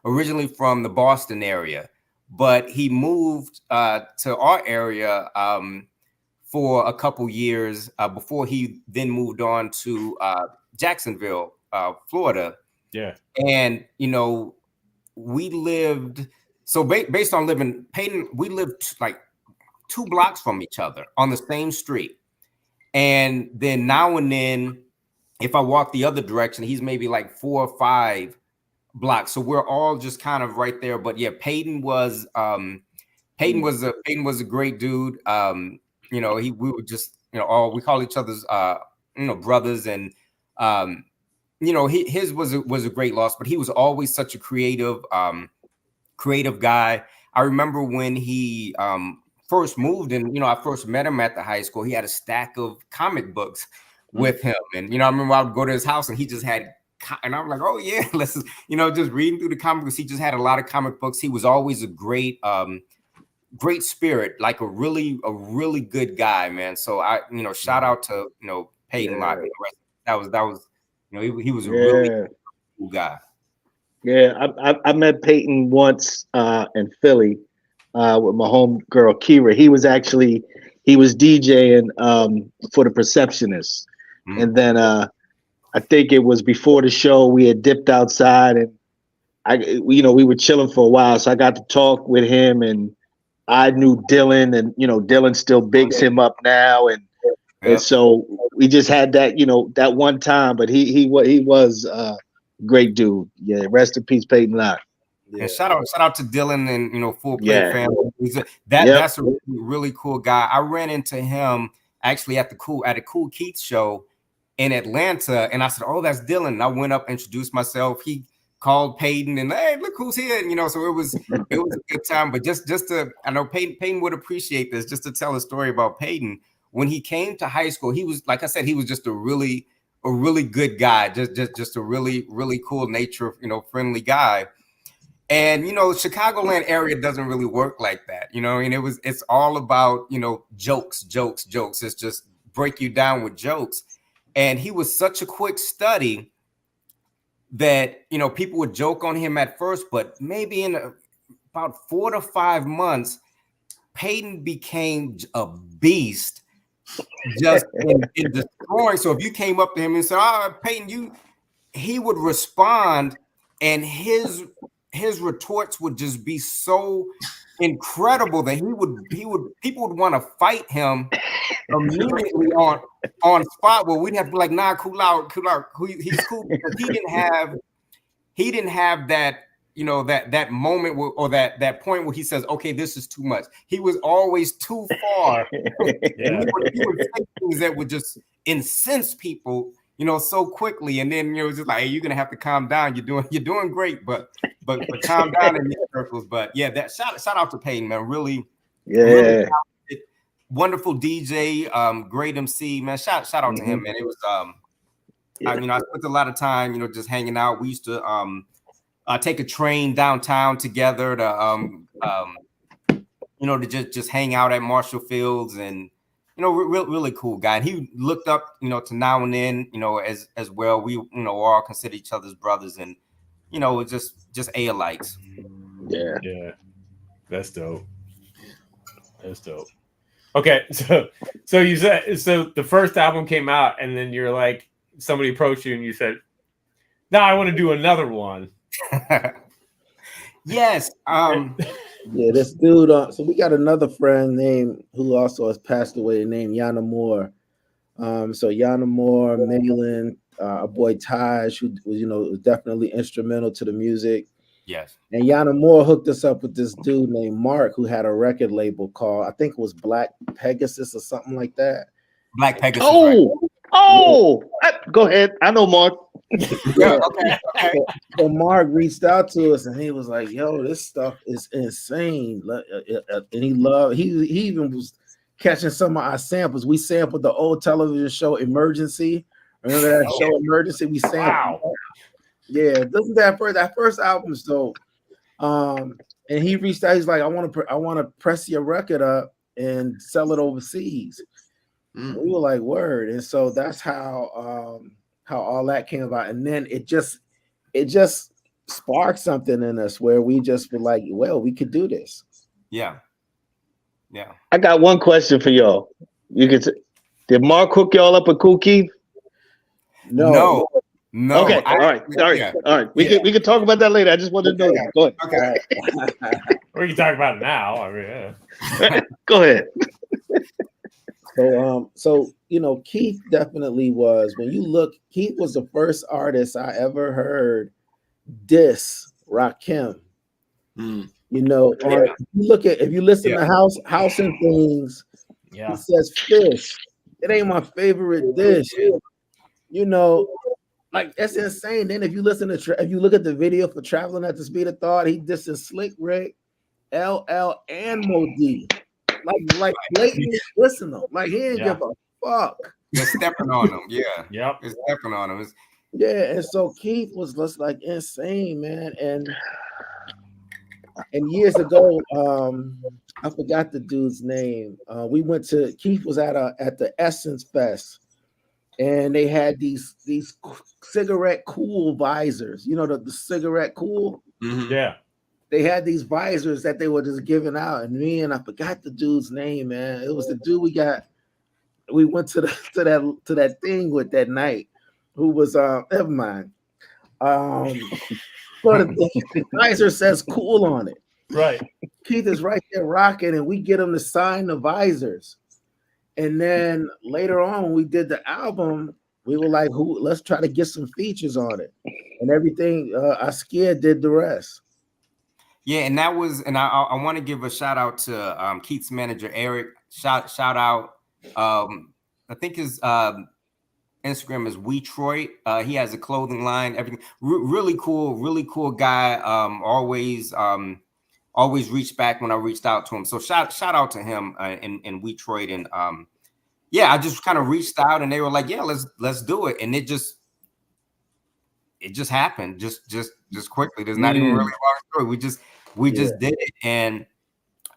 originally from the Boston area, but he moved to our area for a couple years before he then moved on to Jacksonville, Florida. Yeah. And we lived based on living Peyton, we lived like 2 blocks from each other on the same street. And then now and then, if I walk the other direction, he's maybe like 4 or 5 blocks. So we're all just kind of right there. But yeah, Peyton was a great dude. We were just, we call each other's brothers, and his was a great loss, but he was always such a creative guy. I remember when he first moved, and I first met him at the high school. He had a stack of comic books with him, and I remember I would go to his house, and he just had, and I'm like, oh yeah, let's just reading through the comic books. He just had a lot of comic books. He was always a great spirit, like a really good guy, man. So I shout out to Peyton Locke. That was he was a really cool guy. Yeah, I met Peyton once in Philly with my home girl Kira. He was DJing for the Perceptionists, and then I think it was before the show. We had dipped outside, and we were chilling for a while, so I got to talk with him, and I knew Dylan, and Dylan still bigs him up now, and so we just had that that one time. But he was a great dude. Yeah, rest in peace, Peyton Locke. Yeah. And shout out to Dylan and Full Play family. That's a really, really cool guy. I ran into him actually at a Cool Keith show in Atlanta, and I said, "Oh, that's Dylan." And I went up, introduced myself. He called Peyton, and hey, look who's here. So it was a good time. But just to, I know Peyton would appreciate this. Just to tell a story about Peyton, when he came to high school, he was, like I said, he was just a really good guy, just a really, really cool nature, friendly guy. And Chicagoland area doesn't really work like that, it's all about jokes. It's just break you down with jokes. And he was such a quick study that people would joke on him at first, but maybe in about 4 to 5 months, Peyton became a beast just in destroying. So if you came up to him and said, Peyton, he would respond, and his retorts would just be so incredible that people would want to fight him immediately on spot, where we'd have to be like, nah, cool out. He's cool, because he didn't have that, that moment or that point where he says, okay, this is too much. He was always too far. And he would say things that would just incense people, so quickly. And then it's just like, hey, you're gonna have to calm down. You're doing great, but calm down in these circles. But yeah, that shout out to Peyton, man. Really, really wonderful DJ, great MC, man. Shout out to him, man. It was I spent a lot of time, just hanging out. We used to take a train downtown together to to just hang out at Marshall Fields, and really cool guy. And he looked up to Now and Then as well. We all consider each other's brothers, and just alikes. Yeah, that's dope. Okay, so you said, the first album came out, and then you're like, somebody approached you and you said, "No, I want to do another one." Yes. Yeah, this dude. So we got another friend who also has passed away, named Yana Moore. So Yana Moore, Malin, our boy Taj, who was definitely instrumental to the music. Yes. And Yana Moore hooked us up with this dude named Mark, who had a record label called, I think it was Black Pegasus or something like that. Black Pegasus. Go ahead. I know Mark. Yeah, okay. So Mark reached out to us, and he was like, "Yo, this stuff is insane." And he even was catching some of our samples. We sampled the old television show Emergency. Remember that show Emergency? We sampled. Wow. Yeah, doesn't that first album is dope. And he reached out. He's like, I want to press your record up and sell it overseas. We were like, word. And so that's how all that came about. And then it just sparked something in us where we just were like, well, we could do this. Yeah. I got one question for y'all. Did Mark hook y'all up with Cool Keith? No. Okay. All right. We can talk about that later. I just wanted to know that. Go ahead. Okay. We can talk about it now. I mean, yeah. Go ahead. So Keith definitely was. When you look, Keith was the first artist I ever heard diss Rakim. If you listen to House and Things, he says fish. It ain't my favorite dish. Like, that's insane. Then if you look at the video for Traveling at the Speed of Thought, he disses Slick Rick, LL, and Mo D. Like blatantly listen though. Like, he didn't give a fuck. They're stepping on them. Yeah. Yep. They're stepping on them. And so Keith was just like insane, man. And years ago, I forgot the dude's name. We went to, Keith was at the Essence Fest, and they had these cigarette cool visors. The cigarette cool. Mm-hmm. Yeah. They had these visors that they were just giving out, and I forgot the dude's name, man. It was the dude we went to that thing with that night, who was never mind. But the visor says cool on it. Right. Keith is right there rocking, and we get him to sign the visors. And then later on, when we did the album, we were like, let's try to get some features on it. And everything, Askia did the rest. Yeah, and that was, and I want to give a shout out to Keith's manager Eric. Shout out. I think his Instagram is Wetroit. He has a clothing line. Everything really cool guy. Always reached back when I reached out to him. So shout out to him and Wetroit. And yeah, I just kind of reached out and they were like, yeah, let's do it. And it just happened just quickly. There's not even really a long story. We just did it.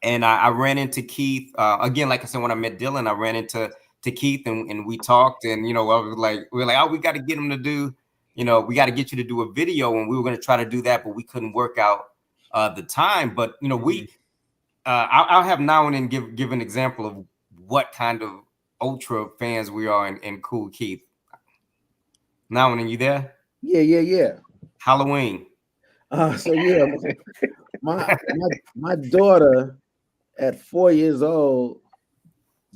And I ran into Keith again. Like I said, when I met Dylan, I ran into Keith and we talked. And we were like, oh, we got to get him to do. We got to get you to do a video. And we were going to try to do that, but we couldn't work out the time. But I'll have now and then give an example of what kind of ultra fans we are in Cool Keith. Now and then, you there? Yeah. Halloween. So yeah, my daughter at 4 years old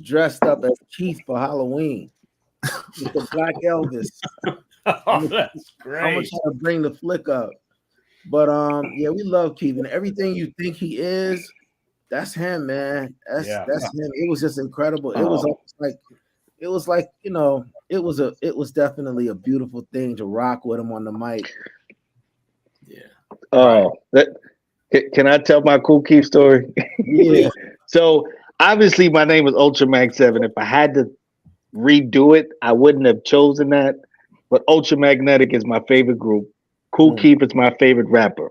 dressed up as Keith for Halloween with the Black Elvis. Oh, that's great. I'm gonna try to bring the flick up. But yeah, we love Keith, and everything you think he is, that's him, man. That's him. It was just incredible. It was like it was definitely a beautiful thing to rock with him on the mic. Yeah. Oh, can I tell my Cool Keith story? Yeah. So obviously my name was Ultramag 7. If I had to redo it, I wouldn't have chosen that. But Ultramagnetic is my favorite group. Cool Keith is my favorite rapper.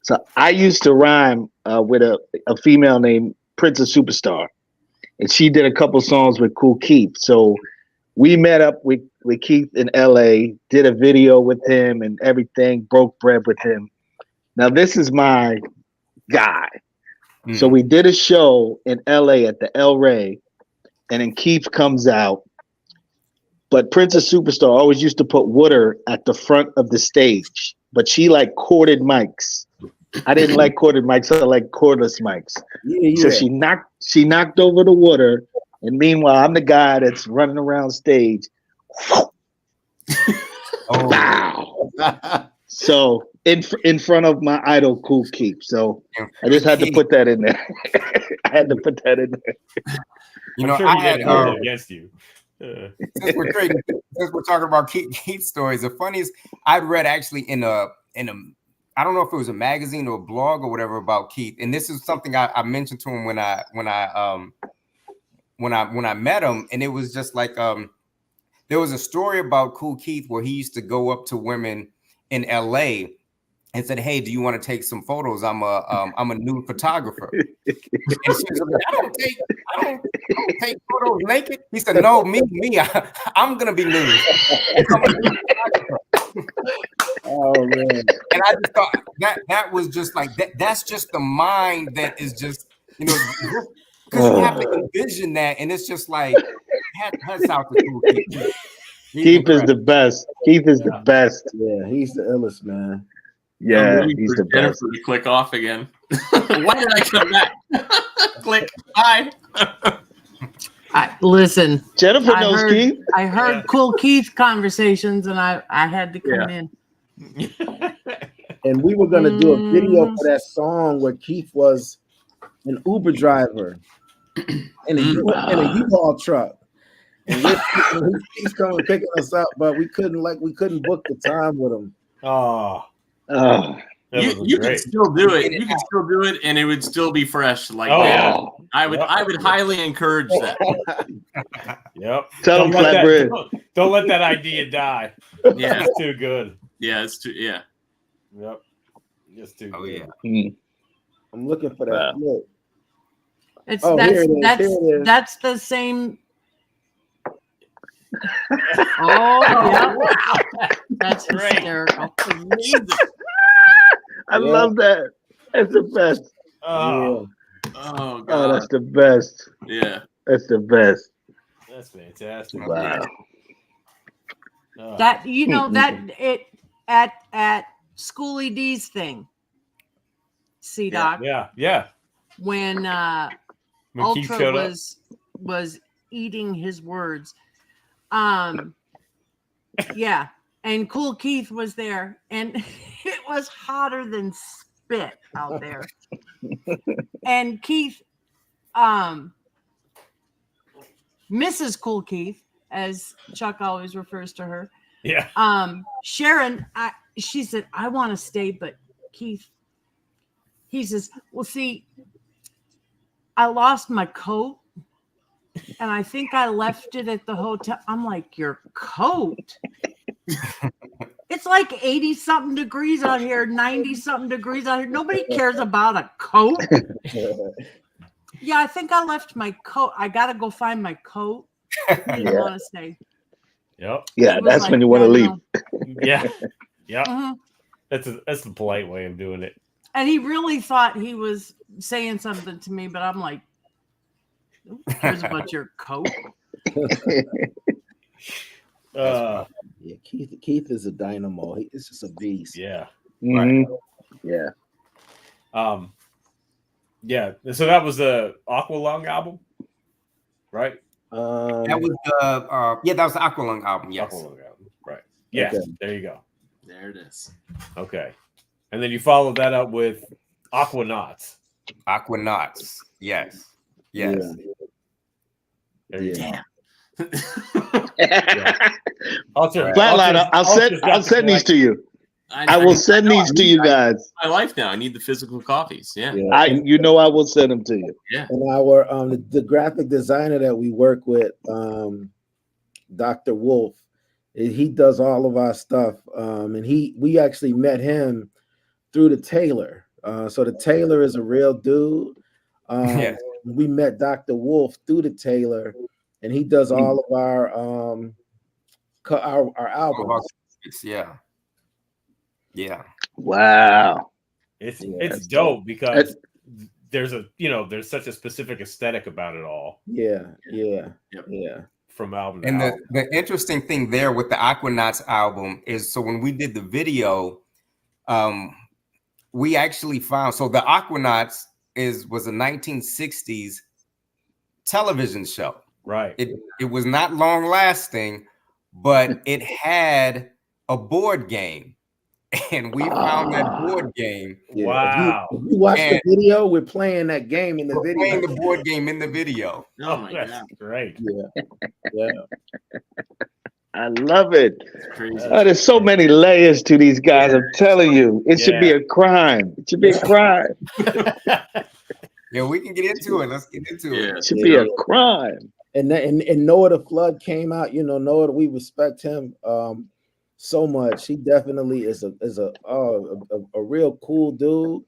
So I used to rhyme with a female named Princess Superstar. And she did a couple songs with Cool Keith. So we met up with Keith in LA, did a video with him and everything, broke bread with him. Now this is my guy. So we did a show in LA at the El Rey, and then Keith comes out. But Princess Superstar always used to put water at the front of the stage, but she like corded mics. I didn't like corded mics, I like cordless mics. Yeah. So she knocked over the water, and meanwhile I'm the guy that's running around stage. Wow. So in front of my idol, Cool Keith. So I just had to put that in there. I had to put that in there. I'm sure I had against you. Since we're talking about Keith stories, the funniest I'd read actually in a I don't know if it was a magazine or a blog or whatever about Keith, and this is something I mentioned to him when I met him, and it was just like there was a story about Cool Keith where he used to go up to women in LA and said, "Hey, do you want to take some photos? I'm a nude photographer." And she was like, I don't take photos naked. He said, "No, me, I'm gonna be nude." Oh man! And I just thought that was just like that. That's just the mind that is just because you have to envision that, and it's just like hats out to Cool Keith. Keith is the best. Keith is the best. Yeah, he's the illest, man. Yeah, he's the best. Jennifer to click off again. Why did I come back? Click. Hi. Listen, Jennifer knows Keith. I heard Cool Keith conversations, and I had to come in. And we were gonna do a video for that song where Keith was an Uber driver in a U-Haul truck. And he's coming picking us up, but we couldn't book the time with him. You can still do it. You can still do it, and it would still be fresh. Like I would highly encourage that. Yep. Tell him flatbread. Don't let that idea die. Yeah, it's too good. Yeah, it's too. Yeah. Yep. It's too good. Oh yeah. I'm looking for that. Look. That's the same. Oh yeah, that's great. Hysterical. I love that. That's the best. Oh God. Oh, that's the best. Yeah. That's the best. That's fantastic. Wow. That that it at Schoolie D's thing. C-Doc. Yeah. When Ultra was eating his words. Yeah. And Cool Keith was there, and it was hotter than spit out there. And Keith, Mrs. Cool Keith, as Chuck always refers to her. Yeah. Sharon, she said, I want to stay, but Keith, he says, well, see, I lost my coat and I think I left it at the hotel. I'm like, your coat? It's like 80 something degrees out here, 90 something degrees out here. Nobody cares about a coat. Yeah, I think I left my coat. I got to go find my coat. I didn't want to stay. Yep. Yeah, that's like, when you want to leave. Yeah. Yeah. Mm-hmm. That's the polite way of doing it. And he really thought he was saying something to me, but I'm like, who cares about your coat? Yeah, Keith is a dynamo. It's just a beast. Yeah. Mm-hmm. Right. Yeah. Yeah. So that was the Aqualung album, right? That was that was the Aqualung album. Yes. Aqualung album. Right. Yeah. Okay. There you go. There it is. Okay. And then you followed that up with Aquanauts. Aquanauts. Yes. Yes. Yeah. Flatline, I'll send these to you. I will send these to you guys. My life now. I need the physical copies. Yeah. I will send them to you. Yeah. And our the graphic designer that we work with, Dr. Wolf, he does all of our stuff. And we actually met him through the tailor. So the tailor is a real dude. We met Dr. Wolf through the tailor, and he does all of our albums. Yeah. Wow. It's dope because there's such a specific aesthetic about it all. Yeah. From album. And the interesting thing there with the Aquanauts album is, so when we did the video, we actually found, so the Aquanauts was a 1960s television show. Right. It was not long lasting, but it had a board game. And we found that board game. Yeah. Wow. If you watch the video, we're playing that game in the video. Playing the board game in the video. Oh my God. God. Great. Yeah. I love it. Crazy. There's so many layers to these guys. I'm telling you, it should be a crime. It should be a crime. Yeah, we can get into it. Let's get into it. It should be a crime. And Noah the Flood came out. Noah, we respect him so much. He definitely is a real cool dude.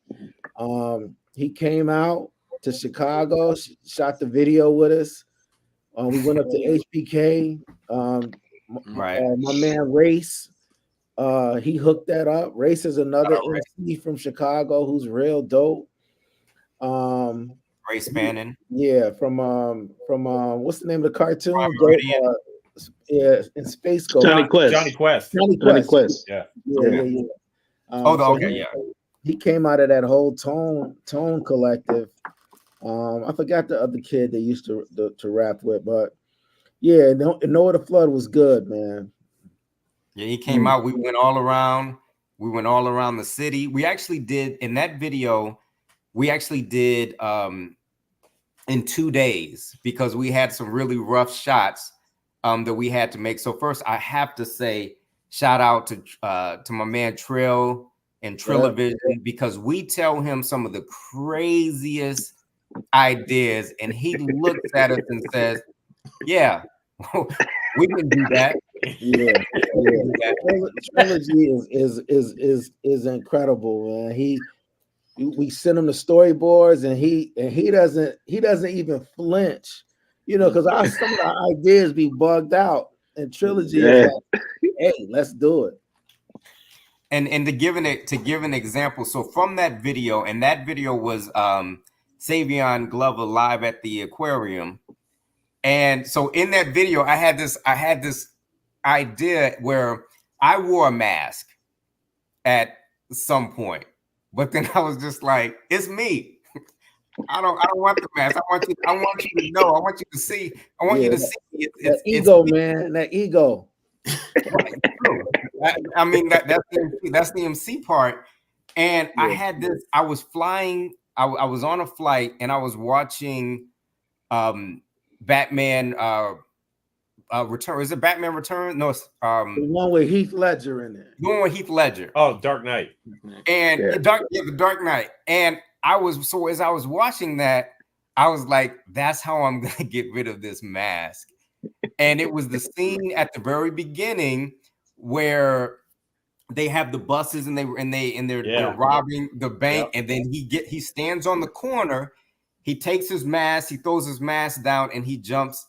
He came out to Chicago, shot the video with us. We went up to HBK. Right. My man Race, he hooked that up. Race is another MC from Chicago who's real dope. Race Bannon. Yeah, from what's the name of the cartoon? In Space Ghost. Johnny Quest. Johnny Quest. Yeah. He came out of that whole Tone collective. I forgot the other kid they used to rap with, but yeah, Noah the Flood was good, man. Yeah, he came out. We went all around. We went all around the city. We actually did in that video. We actually did in 2 days because we had some really rough shots that we had to make. So first, I have to say shout out to my man Trill and Trillavision, because we tell him some of the craziest ideas, and he looks at us and says, "Yeah, we can do that." Yeah. Trilogy is incredible, man. We send him the storyboards, and he doesn't even flinch, because some of our ideas be bugged out, and Trilogy is like, hey, let's do it. And to give an example, so from that video, and that video was Savion Glover live at the aquarium, and so in that video, I had this idea where I wore a mask at some point, but then I was just like, it's me. I don't want the mask. I want you to know. I want you to see. I want you to see. That ego, man. That ego. I mean, that's the MC part. And I had this. I was flying. I was on a flight, and I was watching Batman. Return. Is it Batman Return? No, it's the one with Heath Ledger in it. The one with Heath Ledger. Oh, Dark Knight. And the Dark Knight. And as I was watching that, I was like, that's how I'm gonna get rid of this mask. And it was the scene at the very beginning where they have the buses and they're robbing the bank, and then he stands on the corner, he takes his mask, he throws his mask down, and he jumps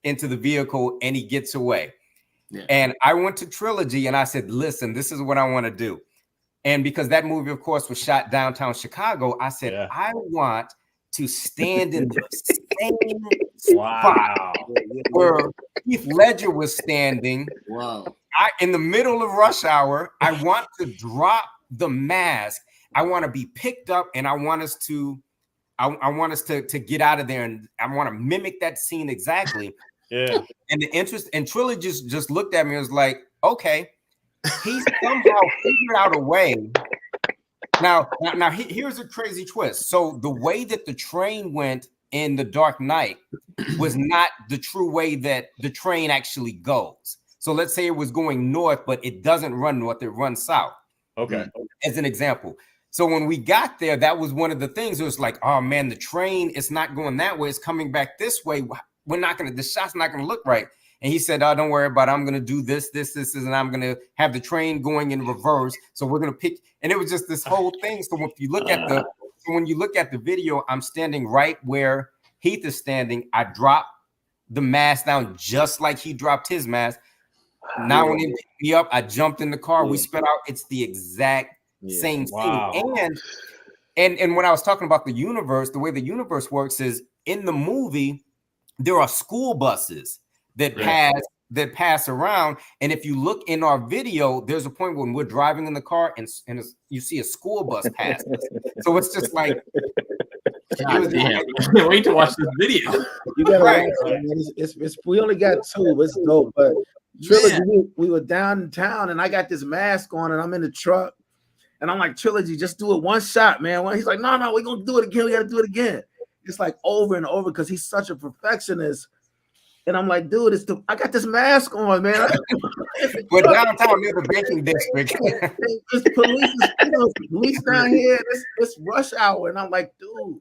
into the vehicle and he gets away. And I went to Trilogy and I said, listen, this is what I want to do. And because that movie, of course, was shot downtown Chicago, I said, I want to stand in the same spot where Heath Ledger was standing. In the middle of rush hour. I want to drop the mask. I want to be picked up, and I want us to get out of there, and I want to mimic that scene exactly. And the interest and Trilogy just looked at me and was like, okay, he somehow figured out a way. Now, here's a crazy twist. So the way that the train went in The Dark Knight was not the true way that the train actually goes. So let's say it was going north, but it doesn't run north, it runs south. Okay. As an example. So when we got there, that was one of the things. It was like, oh man, the train is not going that way. It's coming back this way. The shot's not going to look right. And he said, oh, don't worry about it. I'm going to do this, and I'm going to have the train going in reverse. So we're going to pick. And it was just this whole thing. So if you look at when you look at the video, I'm standing right where Heath is standing. I dropped the mask down just like he dropped his mask. Now when he picked me up, I jumped in the car. We sped out. It's the exact same scene. And when I was talking about the universe, the way the universe works is in the movie, there are school buses that pass around. And if you look in our video, there's a point when we're driving in the car and you see a school bus pass us. So it's just like, God damn. I can't wait to watch this video. You gotta watch it. We only got 2. It's dope, but Trilogy, we were downtown and I got this mask on and I'm in the truck and I'm like, Trilogy, just do it one shot, man. He's like, no, we're gonna do it again. We gotta do it again. It's like over and over because he's such a perfectionist. And I'm like, dude, I got this mask on, man. We're downtown near the banking district. There's police down here. It's rush hour. And I'm like, dude.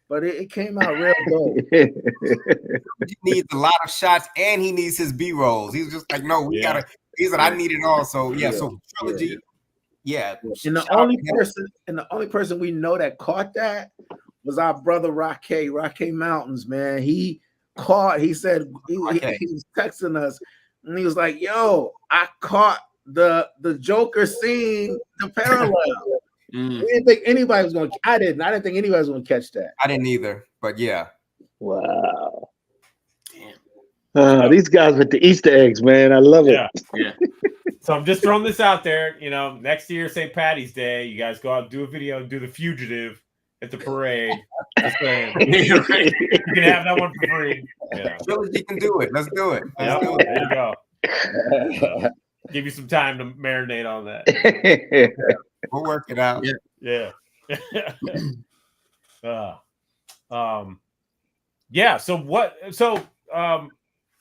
But it came out real dope. He needs a lot of shots and he needs his B-rolls. He's just like, no, we gotta. He said, I need it all. So so Trilogy, And the only person we know that caught that was our brother Rocky Mountains, man. He said he was texting us and he was like, yo, I caught the Joker scene, the parallel. I didn't think anybody was going to. I didn't think anybody was going to catch that. I didn't either, but yeah. Wow. Damn. These guys with the Easter eggs, man. I love it. Yeah. So I'm just throwing this out there. You know, next year, St. Patty's Day, you guys go out and do a video and do The Fugitive at the parade. Just saying. You can have that one for free. Yeah. You can do it. Let's do it. There you go. Give you some time to marinate on that. We'll work it out. Yeah.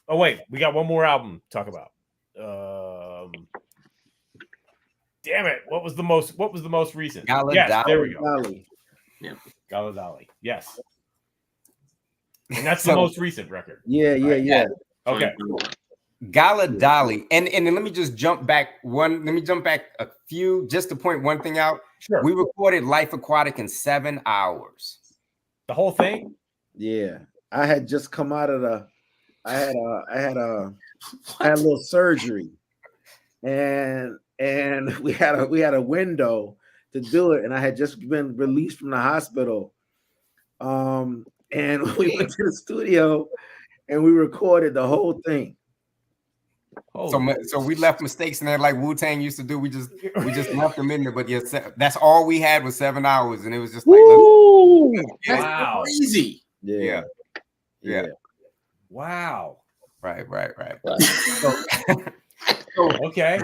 Oh wait, we got one more album to talk about. Damn it! What was the most recent? Yes, there we go. Dali. Yeah, Galadali. Yes, and that's the most recent record. Yeah. Okay. Galadali, and let me just jump back a few just to point one thing out. Sure. We recorded Life Aquatic in 7 hours. The whole thing? Yeah. I had just come out of I had a little surgery and we had a window to do it, and I had just been released from the hospital. And we went to the studio and we recorded the whole thing. So we left mistakes in there like Wu-Tang used to do. We just left them in there, but yes, that's all we had was 7 hours, and it was just like, wow, crazy. Yeah. Wow. Right. Okay.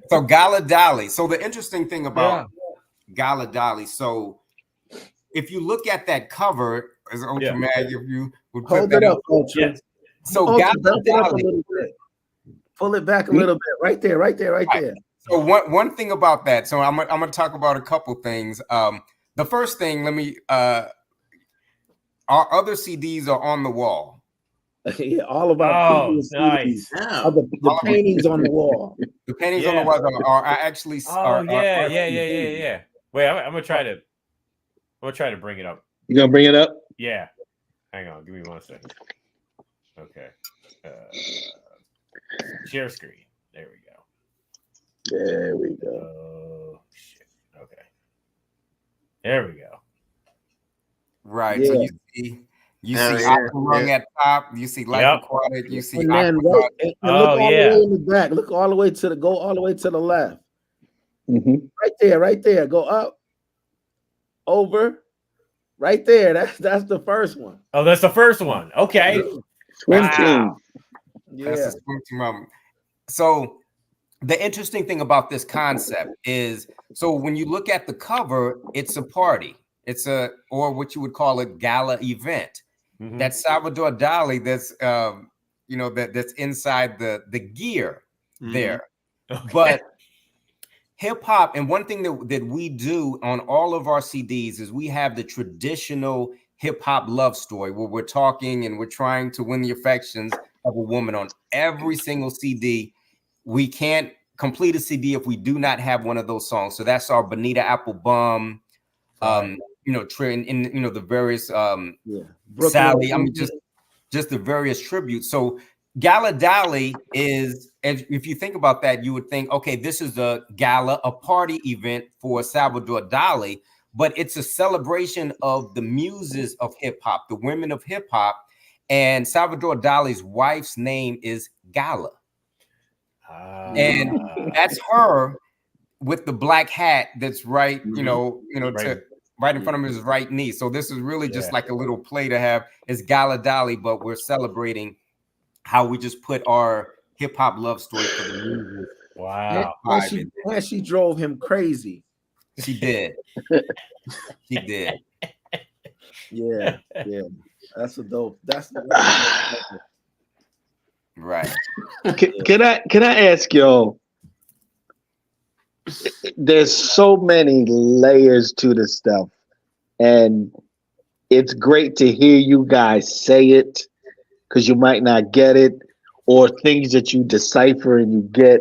So Galadali. So the interesting thing about Gala Dolly. So if you look at that cover, as Ultra Mag, if you would put hold that it up, Ultra. Yes. So Ultra, Gala back it up a Dolly. little bit. Pull it back a little bit. Right there, right there, right there. So one thing about that. So I'm gonna talk about a couple things. The first thing, let me. Our other CDs are on the wall. Yeah, all of our previous nice. CDs are the paintings on the wall. The paintings on the wall are actually. Yeah. Wait, I'm gonna try to bring it up. You gonna bring it up? Yeah. Hang on, give me 1 second. Okay. Share screen. There we go. There we go. Oh shit. Okay. There we go. Right. Yeah. So you see Aquarung at top. You see Life Aquatic. You see and then Aquarung. and look all the way in the back. Look all the way to the left. Mm-hmm. Right there. Go up, over, right there. That's the first one. Oh, that's the first one. Okay. Swim team. Yeah. That's the swim team. So the interesting thing about this concept is, so when you look at the cover, it's a party. It's or what you would call a gala event. Mm-hmm. That Salvador Dali that's that's inside the gear there. Okay. But hip hop, and one thing that we do on all of our CDs is we have the traditional hip hop love story where we're talking and we're trying to win the affections of a woman on every single CD. We can't complete a CD if we do not have one of those songs. So that's our Bonita Apple Bum, the various Sally. I mean, just the various tributes. So Gala Dali is, if you think about that, you would think, okay, this is a gala, a party event for Salvador Dali, but it's a celebration of the muses of hip hop, the women of hip hop. And Salvador Dali's wife's name is Gala. And that's her with the black hat that's right, right in front of his right knee. So this is really just like a little play to have. It's Gala Dali, but we're celebrating how we just put our hip hop love story for the music. Wow. And she drove him crazy. She did. She did. Yeah. That's a dope. Right. Can I ask y'all? There's so many layers to this stuff, and it's great to hear you guys say it, because you might not get it, or things that you decipher and you get.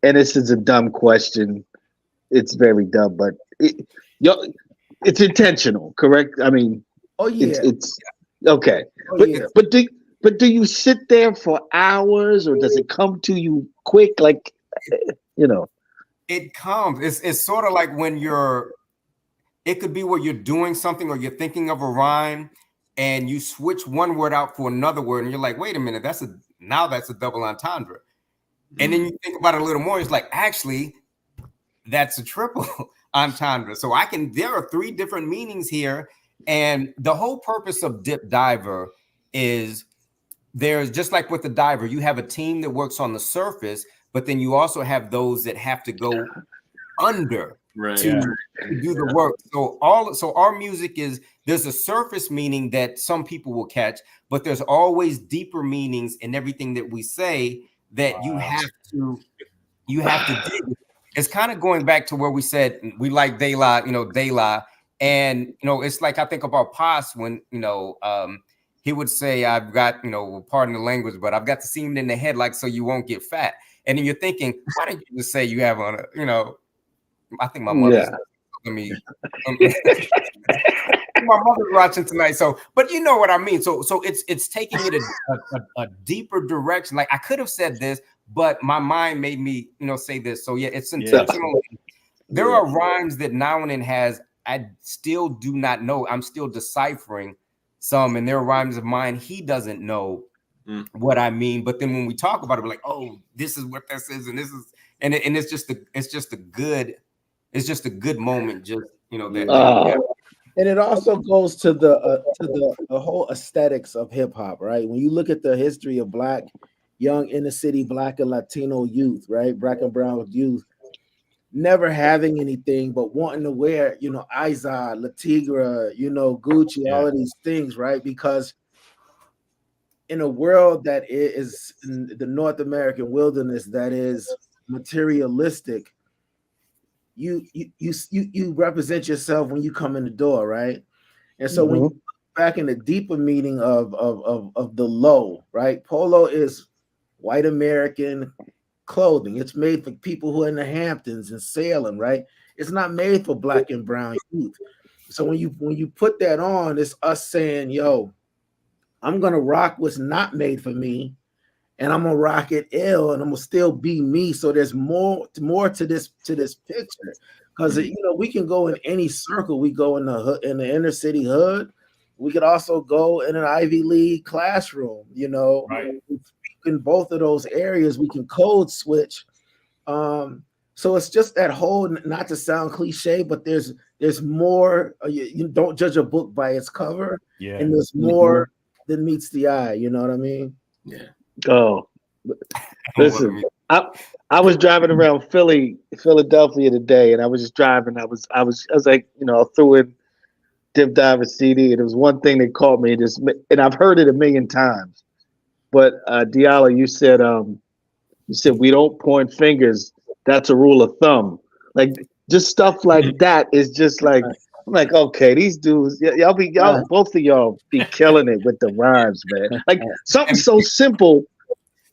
And this is a dumb question. It's very dumb, but it's intentional, correct? I mean, it's okay. But do you sit there for hours, or does it come to you quick? Like, it comes. It's sort of like when it could be where you're doing something or you're thinking of a rhyme, and you switch one word out for another word, and you're like, wait a minute, that's a double entendre. And then you think about it a little more, it's like, actually, that's a triple entendre. So there are 3 different meanings here. And the whole purpose of Dip Diver is, there's just like with the diver, you have a team that works on the surface, but then you also have those that have to go under to do the work. So our music there's a surface meaning that some people will catch, but there's always deeper meanings in everything that we say that you have to dig. It's kind of going back to where we said we like De La, De La. And it's like, I think about Paz when he would say, I've got, pardon the language, but I've got the semen in the head, like, so you won't get fat. And then you're thinking, why don't you just say you have on I think my mother's my mother's watching tonight. So, but you know what I mean? So it's taking it a deeper direction. Like, I could have said this, but my mind made me, say this. So yeah, it's intentional. There are rhymes that Naonin I still do not know. I'm still deciphering some, and there are rhymes of mine he doesn't know what I mean. But then when we talk about it, we're like, oh, this is what this is, and this is, and it's just a good moment. Just and it also goes to the whole aesthetics of hip hop, right? When you look at the history of Black, young inner city Black and Latino youth, right, Black and brown youth, never having anything but wanting to wear, you know, Izod, Latigra, you know, Gucci, all of these things, right? Because in a world that is in the North American wilderness that is materialistic, you represent yourself when you come in the door, right? And so when you back in the deeper meaning of the low, right? Polo is white American clothing. It's made for people who are in the Hamptons and Salem, right? It's not made for black and brown youth. So when you put that on, it's us saying, yo, I'm gonna rock what's not made for me, and I'm gonna rock it ill, and I'm gonna still be me. So there's more to this picture, because you know we can go in any circle. We go in the inner city hood. We could also go in an Ivy League classroom. You know, right. In both of those areas, we can code switch. So it's just that whole, not to sound cliche, but there's more. You don't judge a book by its cover, and there's more than meets the eye. You know what I mean? Yeah. Oh, listen, I was driving around Philadelphia today, and I was just driving. I was like, you know, I threw in Dip Diver CD, and it was one thing that caught me. And I've heard it a million times. But Diallo, you said we don't point fingers. That's a rule of thumb. Like just stuff like that is just like, I'm like, okay, these dudes, y'all both of y'all be killing it with the rhymes, man. Like something so simple,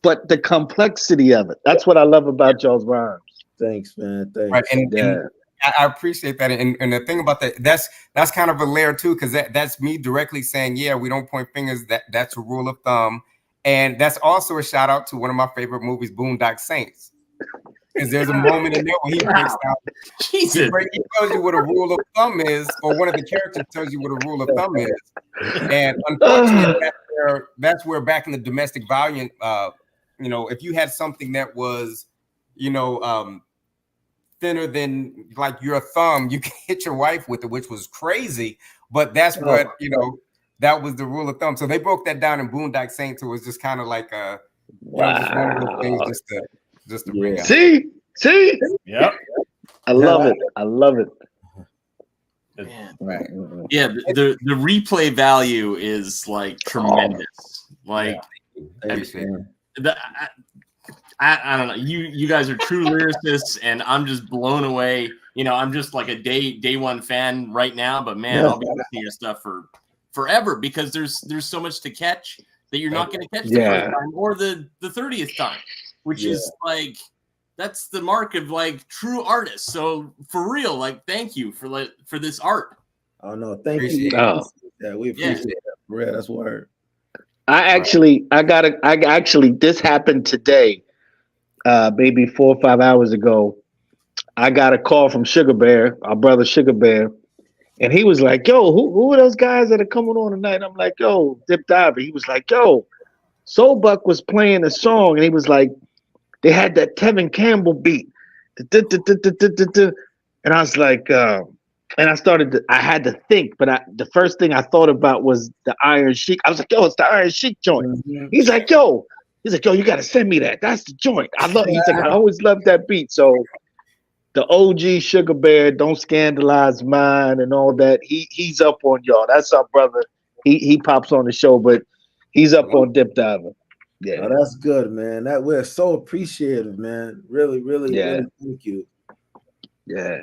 but the complexity of it. That's what I love about y'all's rhymes. Thanks, man. Thanks. Right, and I appreciate that. And the thing about that, that's kind of a layer too, because that's me directly saying, yeah, we don't point fingers. That's a rule of thumb. And that's also a shout out to one of my favorite movies, Boondock Saints. Because there's a moment in there where he breaks down. He tells you what a rule of thumb is, or one of the characters tells you what a rule of thumb is. And unfortunately, that's where back in the domestic violence, you know, if you had something that was, you know, thinner than like your thumb, you could hit your wife with it, which was crazy. But that's what, you know, that was the rule of thumb. So they broke that down in Boondock Saints. So it was just kind of like a, just one of those things just to bring up. See? Yep. I love it. Man. Right. Yeah, the replay value is like tremendous. Like I don't know. You guys are true lyricists, and I'm just blown away. You know, I'm just like a day one fan right now, but man, I'll be listening to your stuff for forever because there's so much to catch that you're not going to catch the first time or the 30th time, which is like that's the mark of like true artists. So for real, like thank you for this art. Oh no, thank you. Yeah, we appreciate it. Yeah, that's word. This happened today, maybe 4 or 5 hours ago. I got a call from Sugar Bear, our brother Sugar Bear, and he was like, yo, who are those guys that are coming on tonight? I'm like, yo, Dip Diver. He was like, yo, Soul Buck was playing a song, and he was like, they had that Tevin Campbell beat. And I was like, and I had to think, but the first thing I thought about was the Iron Sheik. I was like, yo, it's the Iron Sheik joint. Mm-hmm. He's like, yo, you got to send me that. That's the joint. He's like, I always loved that beat. So the OG Sugar Bear, Don't Scandalize Mine and all that. He's up on y'all. That's our brother. He pops on the show, but he's up on Dip Diver. Yeah, oh, that's good, man. That we're so appreciative, man. Really, really thank you. Yeah,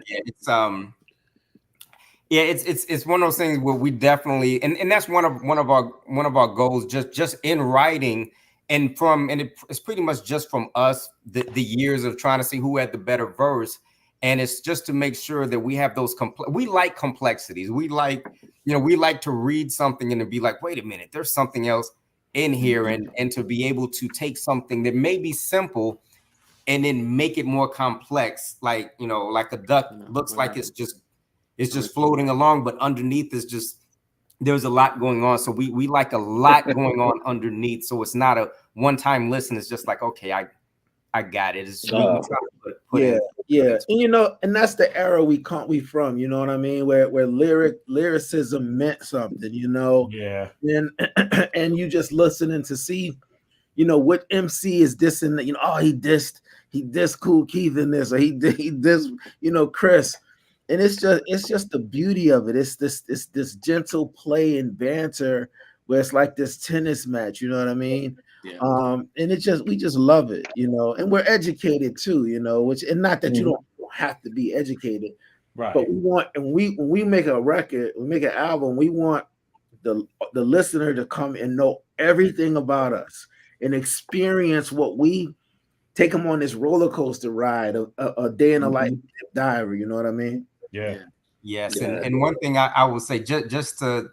it's it's one of those things where we definitely and that's one of our goals just in writing and it's pretty much just from us the years of trying to see who had the better verse, and it's just to make sure that we have those we like complexities. We like to read something and to be like, wait a minute, there's something else in here, and to be able to take something that may be simple and then make it more complex, like like a duck looks like it's just floating along, but underneath is just there's a lot going on. So we like a lot going on underneath, so it's not a one-time listen. It's just like, okay, I got it. It's and that's the era we from, you know what I mean, where lyricism meant something, and you just listening to see, what MC is dissing, he dissed Cool Keith in this, or he dissed, Chris. And it's just the beauty of it. It's this gentle play and banter where it's like this tennis match, you know what I mean? Yeah. And we just love it, and we're educated too, which, and not that you don't have to be educated, right? But we want, and when we make a record, we make an album, we want the listener to come and know everything about us and experience what we take them on this roller coaster ride, a day in a life diary, you know what I mean? Yeah. Yes. Yeah. And one thing I will say, just to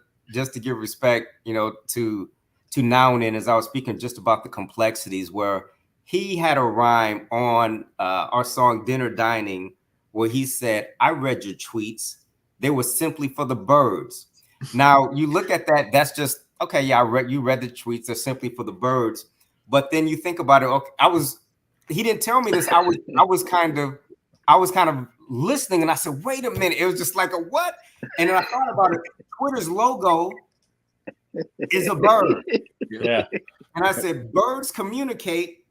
give respect, to Nounen, as I was speaking just about the complexities, where he had a rhyme on our song Dinner Dining where he said, "I read your tweets. They were simply for the birds." Now you look at that, that's just, okay, yeah, you read the tweets, they're simply for the birds. But then you think about it, okay, he didn't tell me this. I was kind of listening, and I said, wait a minute, it was just like a what? And then I thought about it. Twitter's logo is a bird. Yeah. And I said, birds communicate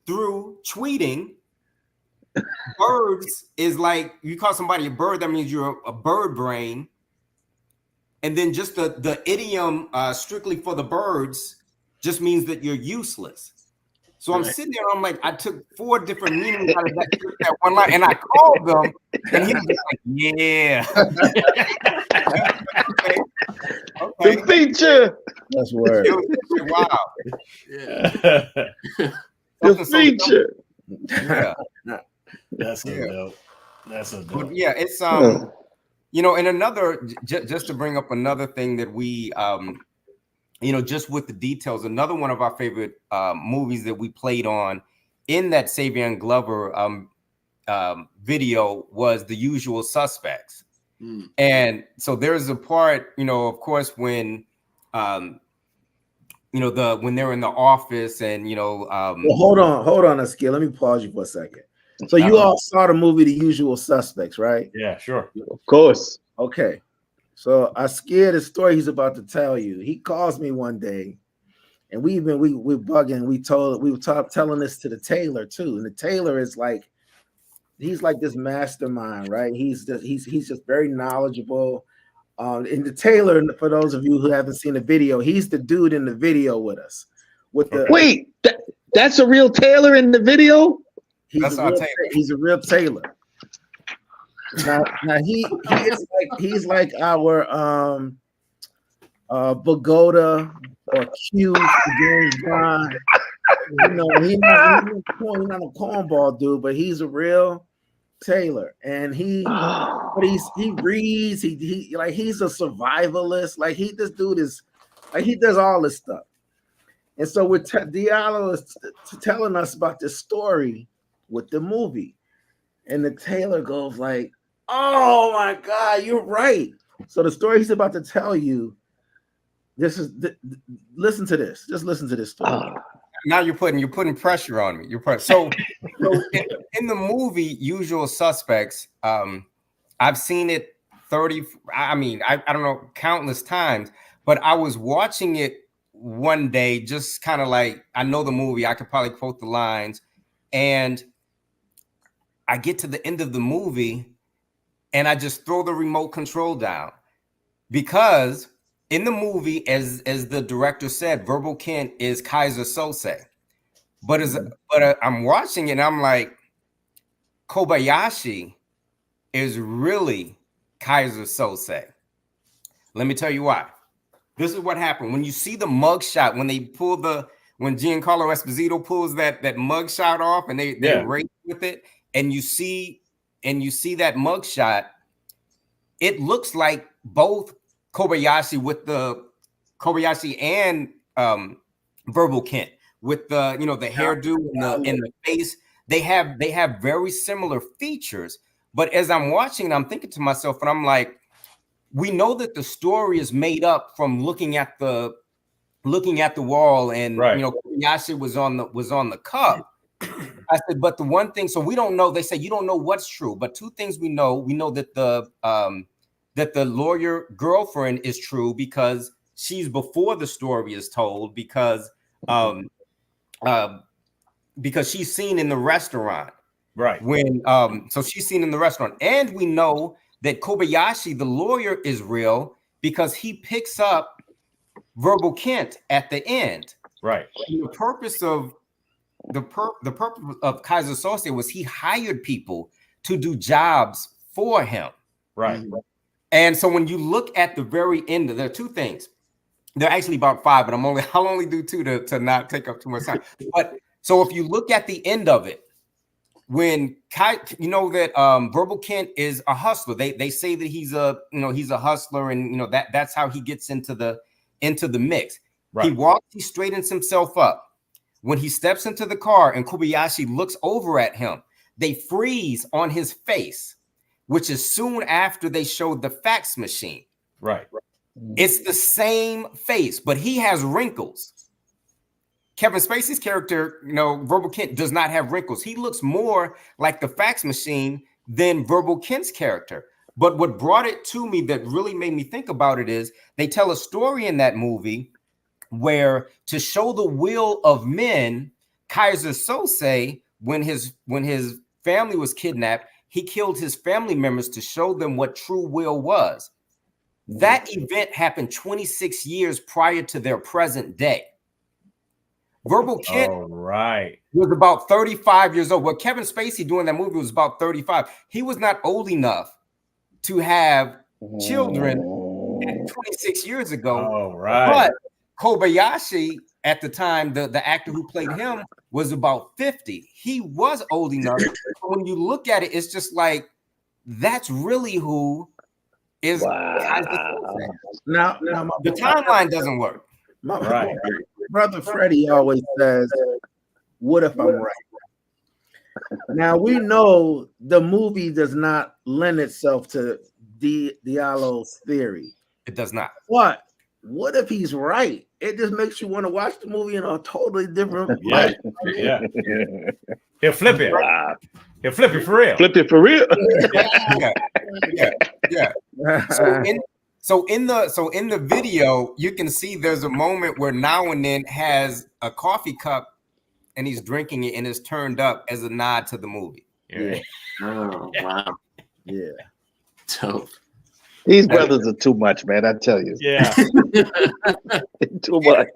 through tweeting. Birds is like, you call somebody a bird, that means you're a bird brain. And then just the idiom strictly for the birds just means that you're useless. So I'm sitting there, I'm like, I took 4 different meanings out of that one line, and I called them, and he was like, yeah. Okay. The feature. That's word. Wow. Yeah. The feature. Yeah. That's so dope. That's so dope. But yeah, it's and another, just to bring up another thing that we just with the details, another one of our favorite movies that we played on in that Savion Glover video was The Usual Suspects. And so there's a part, of course, when when they're in the office and well, hold on, Askil. Let me pause you for a second. So you all saw the movie The Usual Suspects, right? Yeah, sure. Of course. Okay. So I scared the story he's about to tell you. He calls me one day, and we're bugging. We were telling this to the tailor too, and the tailor is like, he's like this mastermind, right? He's just very knowledgeable. And the tailor, for those of you who haven't seen the video, he's the dude in the video with us. Wait, that's a real tailor in the video? He's a real tailor. Now he's like our Bogota or Q James Bond. He's not a cornball dude, but he's a real tailor, and he reads. He's a survivalist. This dude is he does all this stuff. And so with Diallo is telling us about this story with the movie, and the tailor goes like, "Oh my God, you're right." So the story he's about to tell you, listen to this. Just listen to this story. Now you're putting pressure on me. So in the movie Usual Suspects, I've seen it 30. I mean, I don't know, countless times, but I was watching it one day, just kind of like, I know the movie, I could probably quote the lines, and I get to the end of the movie and I just throw the remote control down, because in the movie, as the director said, Verbal Kint is Kaiser Sose, but I'm watching it and I'm like, Kobayashi is really Kaiser Sose. Let me tell you why. This is what happened when you see the mugshot, when Giancarlo Esposito pulls that mugshot off and they race with it, and you see that mugshot, it looks like both Kobayashi and Verbal Kint with the the hairdo and the face. They have very similar features. But as I'm watching, I'm thinking to myself, and I'm like, we know that the story is made up from looking at the wall, and Kobayashi was on the cup. I said, but the one thing, so we don't know. They say you don't know what's true, but 2 things we know. We know that the lawyer girlfriend is true because she's before the story is told, because because she's seen in the restaurant. Right. When so she's seen in the restaurant, and we know that Kobayashi, the lawyer, is real because he picks up Verbal Kent at the end. Right. And the purpose of Kaiser Soze was he hired people to do jobs for him. Right. And so when you look at the very end, there are two things. There are actually about five, but I'll only do two to not take up too much time. But so if you look at the end of it, when you know that Verbal Kent is a hustler, they say that he's a hustler, and that's how he gets into the mix. Right. He straightens himself up. When he steps into the car and Kobayashi looks over at him, they freeze on his face, which is soon after they showed the fax machine. Right. It's the same face, but he has wrinkles. Kevin Spacey's character, Verbal Kent, does not have wrinkles. He looks more like the fax machine than Verbal Kent's character. But what brought it to me that really made me think about it is they tell a story in that movie where, to show the will of men, Kaiser Soze, when his family was kidnapped, he killed his family members to show them what true will was. That event happened 26 years prior to their present day. Verbal Kent was about 35 years old. Well, Kevin Spacey doing that movie was about 35. He was not old enough to have children 26 years ago. But Kobayashi, at the time, the actor who played him, was about 50. He was old enough. When you look at it, it's just like, that's really who is. Now the timeline doesn't work. My brother Freddy always says, "What if I'm right?" Now we know the movie does not lend itself to Diallo's theory. It does not. What if he's right? It just makes you want to watch the movie in a totally different way. Yeah. He'll flip it. Wow. He'll flip it for real. Flip it for real. Yeah. So in the video, you can see there's a moment where Now and Then has a coffee cup and he's drinking it and it's turned up as a nod to the movie. Yeah. Oh wow. Yeah. Dope. These brothers are too much, man. I tell you. Yeah. Too much.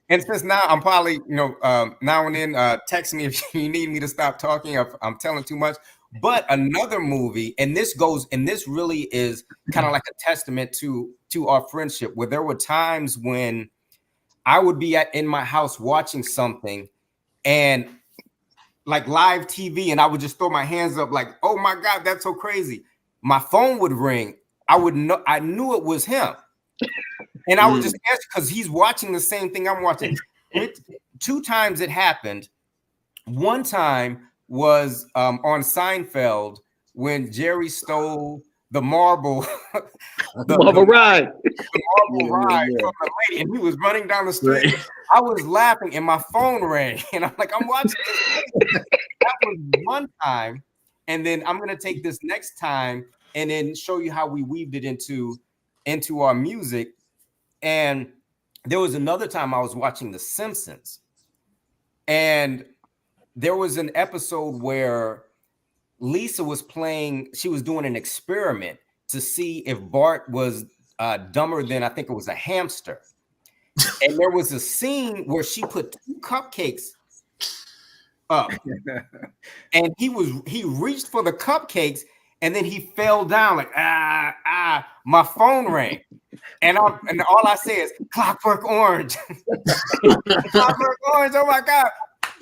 And since now I'm probably, Now and Then text me if you need me to stop talking. I'm telling too much. But another movie, and this really is kind of like a testament to our friendship, where there were times when I would be in my house watching something and like live TV, and I would just throw my hands up like, oh my God, that's so crazy. My phone would ring. I knew it was him. And I would just answer because he's watching the same thing I'm watching. Two times it happened. One time was on Seinfeld when Jerry stole the marble, the marble ride from the lady, and he was running down the street. Right. I was laughing and my phone rang, and I'm like, I'm watching this. That was one time, and then I'm gonna take this next time and then show you how we weaved it into our music. And there was another time I was watching The Simpsons, and there was an episode where Lisa was she was doing an experiment to see if Bart was dumber than, I think it was a hamster. And there was a scene where she put 2 cupcakes up and he reached for the cupcakes and then he fell down like, my phone rang. And all I say is Clockwork Orange. Clockwork Orange, oh my God.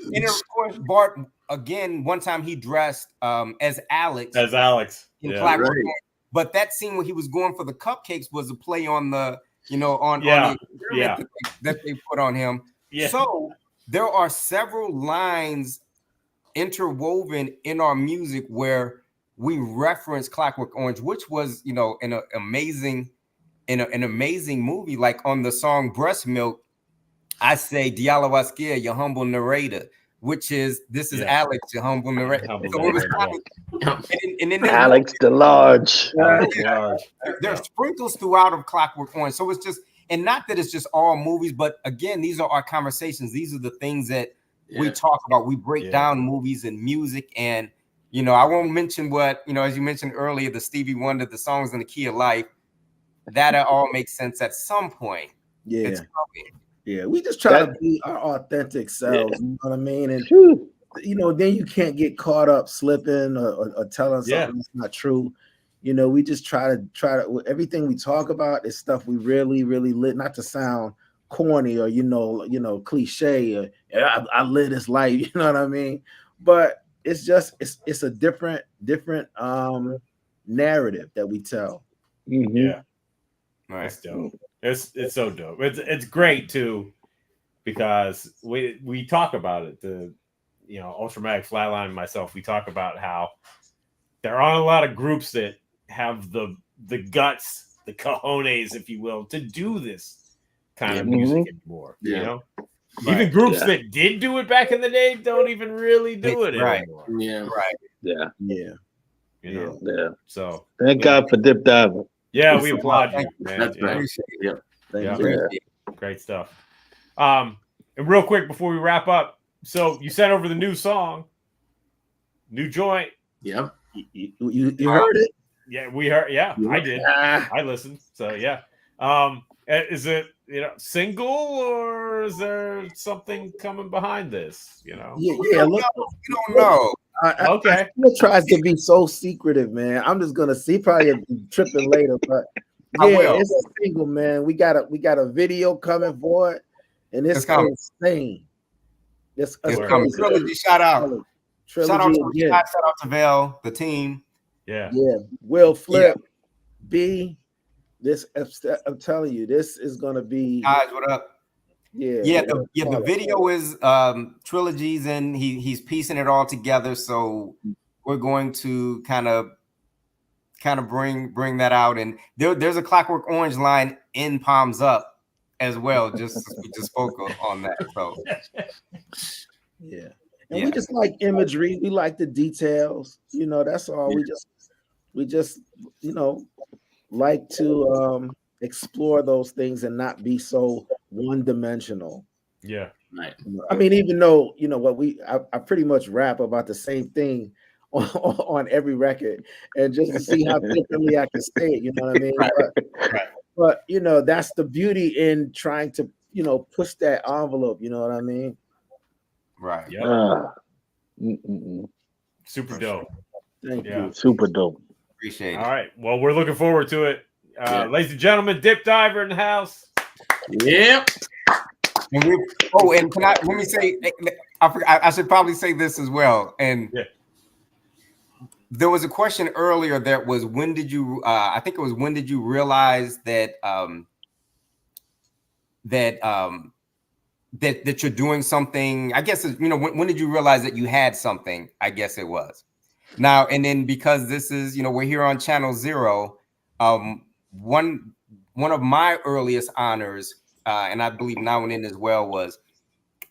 And then, of course, Bart, again, one time he dressed as Alex. In Clockwork Orange. But that scene when he was going for the cupcakes was a play on the, on the that they put on him. Yeah. So there are several lines interwoven in our music where we reference Clockwork Orange, which was, an amazing movie. Like on the song Breast Milk, I say, Diallo Askia, your humble narrator, which is, this is Alex, your humble narrator. So it was and then Alex DeLarge. There are sprinkles throughout of Clockwork Orange. So it's just, and not that it's just all movies, but again, these are our conversations. These are the things that we talk about, we break down movies and music. And, you know, I won't mention what, you know, as you mentioned earlier, the Stevie Wonder, the songs in the key of life, that all makes sense at some point. Yeah. It's coming. Yeah. We just try to be our authentic selves. You know what I mean? And, you know, then you can't get caught up slipping or telling something that's not true. You know, we just try to everything we talk about is stuff we really, really live, not to sound corny or, you know, cliche or I live this life, you know what I mean? But it's just, it's a different narrative that we tell. Mm-hmm. Yeah. It's dope. It's so dope. It's great too, because we talk about it. The, you know, Ultramatic, Flatline, and myself, we talk about how there aren't a lot of groups that have the guts, the cojones, if you will, to do this kind of music anymore. You know, even groups that did do it back in the day don't even really do it anymore. Yeah. You know. Yeah. So thank God for Dip Diver. Yeah, we applaud you, man. That's right. Thank you. Great stuff. And real quick before we wrap up, so you sent over the new song, new joint. Yep. You heard it? Yeah, we heard. Yeah, I did. I listened. So yeah. Is it, you know, single, or is there something coming behind this? You know. Yeah. Look, you don't know. Okay. He tries to be so secretive, man. I'm just gonna see. Probably be tripping later, but yeah, it's a single, man. We got a video coming for it, and it's insane. It's coming. Trilogy, shout out. Shout out to Val, the team. Yeah. Will Flip, B. This, I'm telling you, this is gonna be. Guys, what up? The video is Trilogies, and he's piecing it all together. So we're going to kind of bring that out, and there's a Clockwork Orange line in Palms Up as well. We just spoke on that. So and we just like imagery. We like the details. You know, that's all. We just you know, like to explore those things and not be so one-dimensional. Yeah. Right. I mean, even though, you know what, I pretty much rap about the same thing on every record, and just to see how differently I can say it, you know what I mean? But you know, that's the beauty in trying to, you know, push that envelope, you know what I mean? Right. Super dope. Thank you. Super dope. Appreciate it. All right. Well, we're looking forward to it. Ladies and gentlemen, Dip Diver in the house. Yep. And let me say, I should probably say this as well. And there was a question earlier that was, when did you? I think it was, when did you realize that that you're doing something? I guess, you know, when did you realize that you had something? I guess it was. Now, and then, because this is, you know, we're here on Channel Zero. One of my earliest honors, and I believe Now and Then as well, was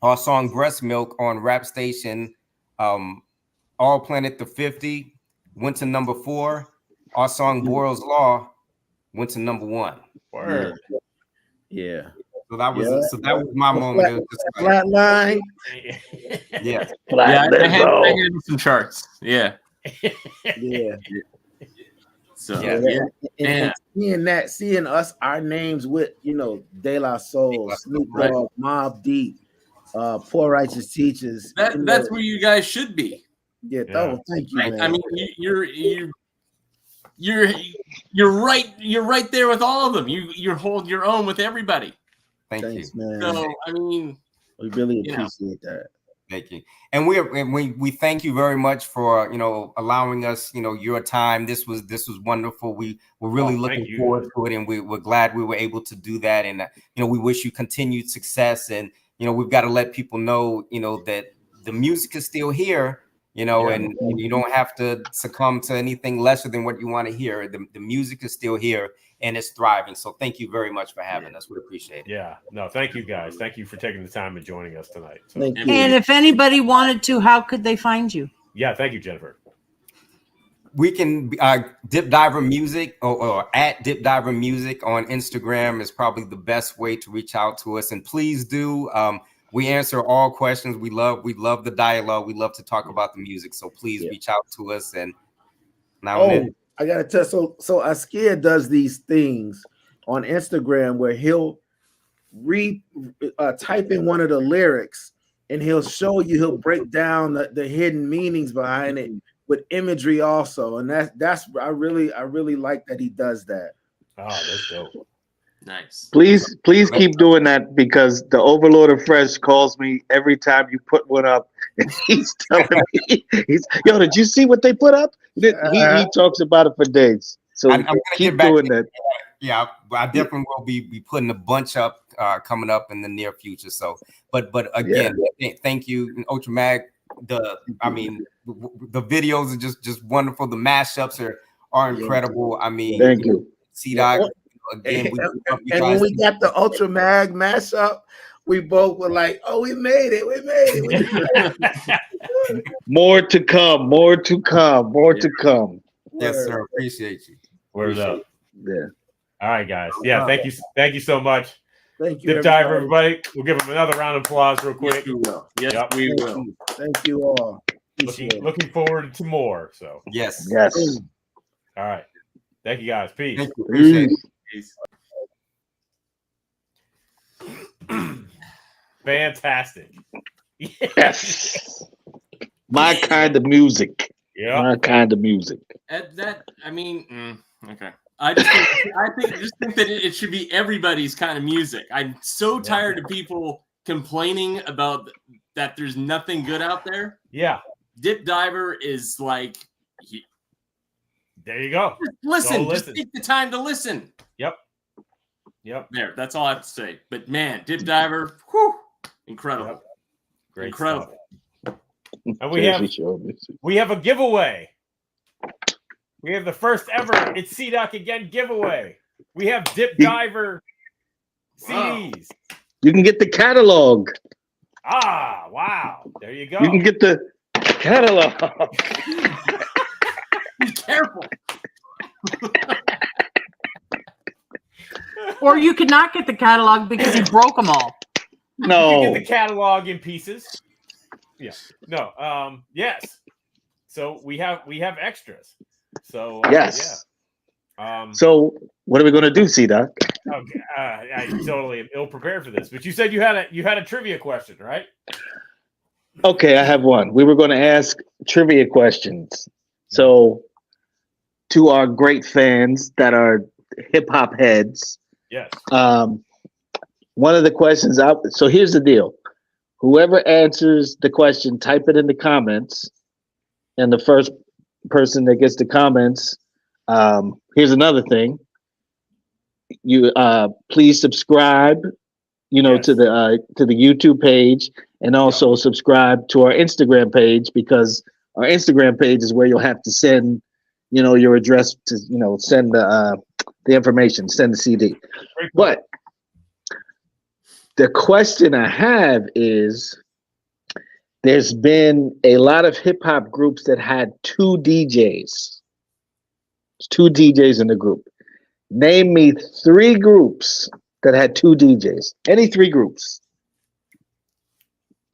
our song Breast Milk on Rap Station. All Planet the 50 went to number 4. Our song Boyle's Law went to number 1. Word. Yeah. So that was my moment. It was just Flatline. I had some charts. Yeah. So and seeing us, our names with, you know, De La Soul, Snoop Dogg, Mobb Deep, Poor Righteous Teachers. That's where you guys should be. Thank you, man. I mean, you're right there with all of them. You hold your own with everybody. Thanks, man. So I mean, we really appreciate that. Thank you. And we thank you very much for, you know, allowing us, you know, your time. This was wonderful. We were really looking forward to it, and we're glad we were able to do that. And you know, we wish you continued success. And you know, we've got to let people know, you know, that the music is still here, you know, and you don't have to succumb to anything lesser than what you want to hear. The music is still here, and it's thriving. So thank you very much for having us. We appreciate it. Yeah. No, thank you guys. Thank you for taking the time and joining us tonight. So. And if anybody wanted to, how could they find you? Yeah, thank you, Jennifer. We can Dip Diver Music or at Dip Diver Music on Instagram is probably the best way to reach out to us. And please do. we answer all questions. We love the dialogue. We love to talk about the music. So please reach out to us. And now and then. I gotta tell. So Askia does these things on Instagram where he'll type in one of the lyrics and he'll break down the hidden meanings behind it with imagery also. And that's I really like that he does that. Oh, that's dope. Nice. Please keep doing that, because the Overlord of Fresh calls me every time you put one up, and he's telling me, yo, did you see what they put up? He talks about it for days. So I'm gonna keep get back doing that. Yeah, I definitely will be putting a bunch up coming up in the near future. So, but again, thank you, Ultra Mag. The videos are just wonderful. The mashups are incredible. I mean, thank you. C-Doc. Again, and when we got the Ultra Mag mashup, we both were like, "Oh, we made it! We made it!" More to come. More to come. More to come. Yes, sir. Appreciate you. Word up. Yeah. All right, guys. Yeah, thank you so much. Thank you, Dip Diver, everybody. We'll give them another round of applause real quick. Yes, we will. Yes, we will. Thank you all. Looking forward to more. So yes. All right. Thank you, guys. Peace. Thank you. Appreciate it. Peace. Fantastic. Yes. My kind of music. Yeah. My kind of music. Okay. I just think that it should be everybody's kind of music. I'm so tired of people complaining about that there's nothing good out there. Yeah. Dip Diver is like, there you go. Listen. Just take the time to listen. Yep. There, that's all I have to say. But man, Dip Diver, whew, incredible. Yep. Great incredible. Stuff. And we have a giveaway. We have the first ever It's C-Doc Again giveaway. We have Dip Diver CDs. You can get the catalog. Ah, wow. There you go. You can get the catalog. Be careful. Or you could not get the catalog because he broke them all. No. You can get the catalog in pieces. Yeah. No. Yes. So we have extras. So yes. Yeah. So what are we going to do, C-Doc? Okay. I totally am ill prepared for this. But you said you had a trivia question, right? Okay, I have one. We were going to ask trivia questions. So to our great fans that are hip hop heads. Yes. One of the questions out. So here's the deal. Whoever answers the question, type it in the comments, and the first person that gets the comments. Here's another thing. You please subscribe, to the YouTube page, and also subscribe to our Instagram page, because our Instagram page is where you'll have to send, your address to, send the information, send the CD. But the question I have is, there's been a lot of hip hop groups that had two DJs. There's two DJs in the group. Name me 3 groups that had 2 DJs. Any 3 groups.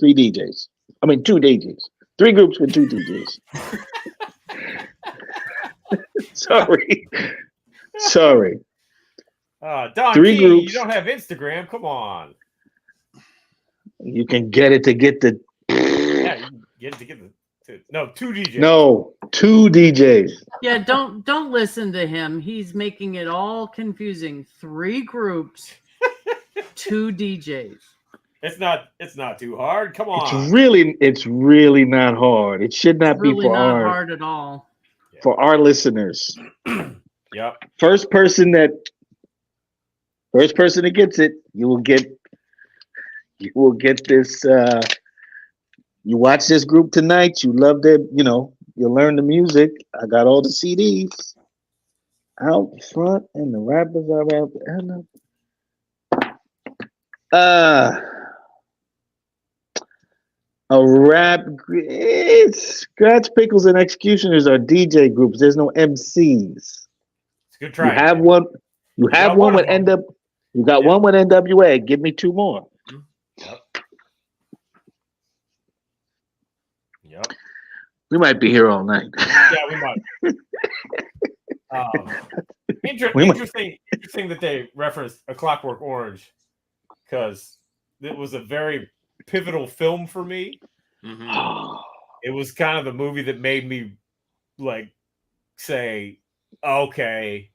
3 DJs. I mean, 2 DJs. 3 groups with 2 DJs. Sorry. Don 3 Key, groups. You don't have Instagram. Come on. You can get it to get the. Yeah, you can get it to get the. No, 2 DJs. No, 2 DJs. Yeah, don't listen to him. He's making it all confusing. 3 groups, 2 DJs. It's not too hard. Come on. It's really not hard. It should not be Really for not hard at all. For our listeners. Yep. First person that gets it, you will get this. You watch this group tonight. You love them. You'll learn the music. I got all the CDs out front, and the rappers are out. A rap. Scratch Pickles and Executioners are DJ groups. There's no MCs. It's a good try. You have one. You have one with NW. You got one with NWA. Give me 2 more. Yep. Yep. We might be here all night. Yeah, we might. Interesting that they referenced A Clockwork Orange because it was a very pivotal film for me. Mm-hmm. It was kind of the movie that made me like say, okay,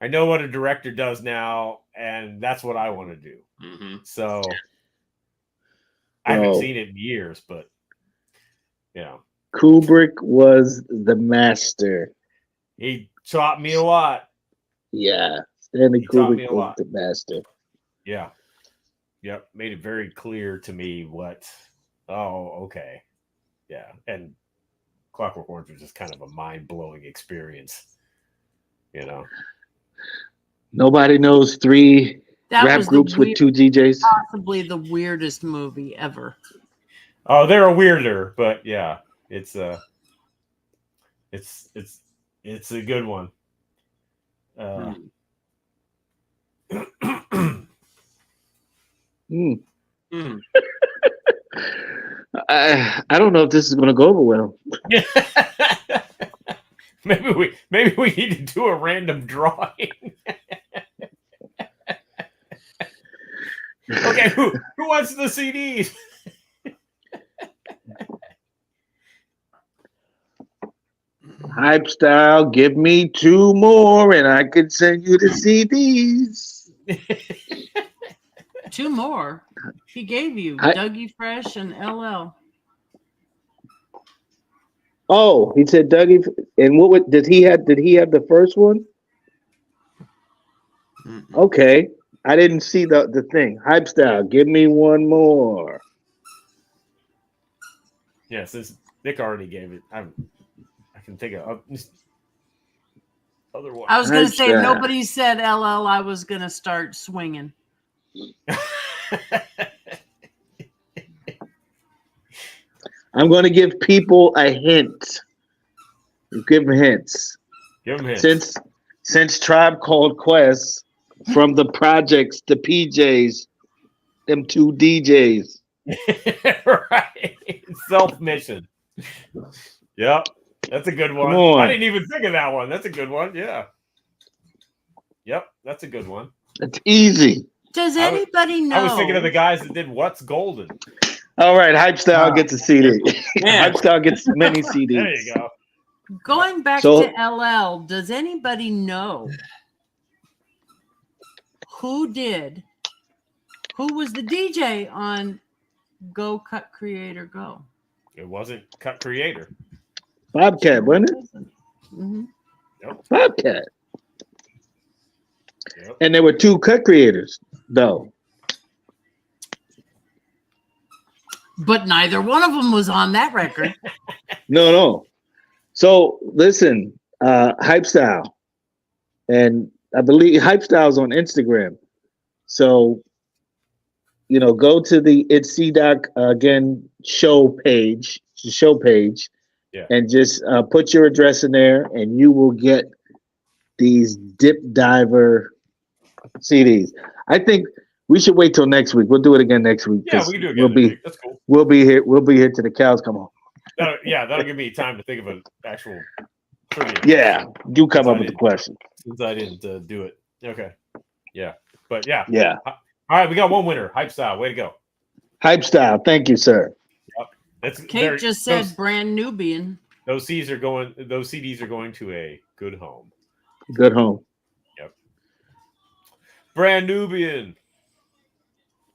I know what a director does now, and that's what I want to do. Mm-hmm. So I haven't seen it in years, but Kubrick was the master. He taught me a lot. Yeah, Stanley Kubrick was the master. Yeah. Yep. Made it very clear to me what. Oh, okay. Yeah, and Clockwork Orange was just kind of a mind-blowing experience. Nobody knows 3 rap groups with 2 DJs. Possibly the weirdest movie ever. Oh, they're a weirder, but yeah, it's a good one. I don't know if this is going to go over well. maybe we need to do a random drawing. Okay, who wants the CDs? Hype Style, give me 2 more and I could send you the CDs. 2 more? He gave you Dougie Fresh and LL. Oh, he said Dougie. And did he have the first one? Mm-hmm. Okay. I didn't see the thing. Hype Style, give me 1 more. Yeah, since Nick already gave it, I can take a other one. I was going to say, if nobody said LL, I was going to start swinging. I'm going to give people a hint. Give them hints. Give them hints. Since Tribe Called Quest, from the projects, the PJs, them 2 DJs. Right. Self-mission. Yep. That's a good one. I didn't even think of that one. That's a good one. Yeah. Yep. That's a good one. It's easy. Does anybody know? I was thinking of the guys that did What's Golden. All right. Hype Style gets a CD. Hype Style gets many CDs. There you go. Going back to LL, does anybody know who was the DJ on Go Cut Creator Go? It wasn't Cut Creator. Bobcat, wasn't it? Mm-hmm. Yep. Bobcat. Yep. And there were 2 cut creators, though. But neither one of them was on that record. No. So listen, Hype Style, and I believe Hype Style's on Instagram. So, go to the It's C-Doc again show page, and just put your address in there, and you will get these Dip Diver CDs. I think we should wait till next week. We'll do it again next week. Yeah, we can do it again. That's cool. We'll be here till the cows come home. That'll give me time to think of an actual trivia. Yeah, you come up with the question. Since I didn't do it. Okay. Yeah. But yeah. Yeah. All right, we got one winner. Hype Style. Way to go. Hype Style. Thank you, sir. Yep. Kate just said brand Nubian. Those CDs are going to a good home. Good home. Yep. Brand Nubian.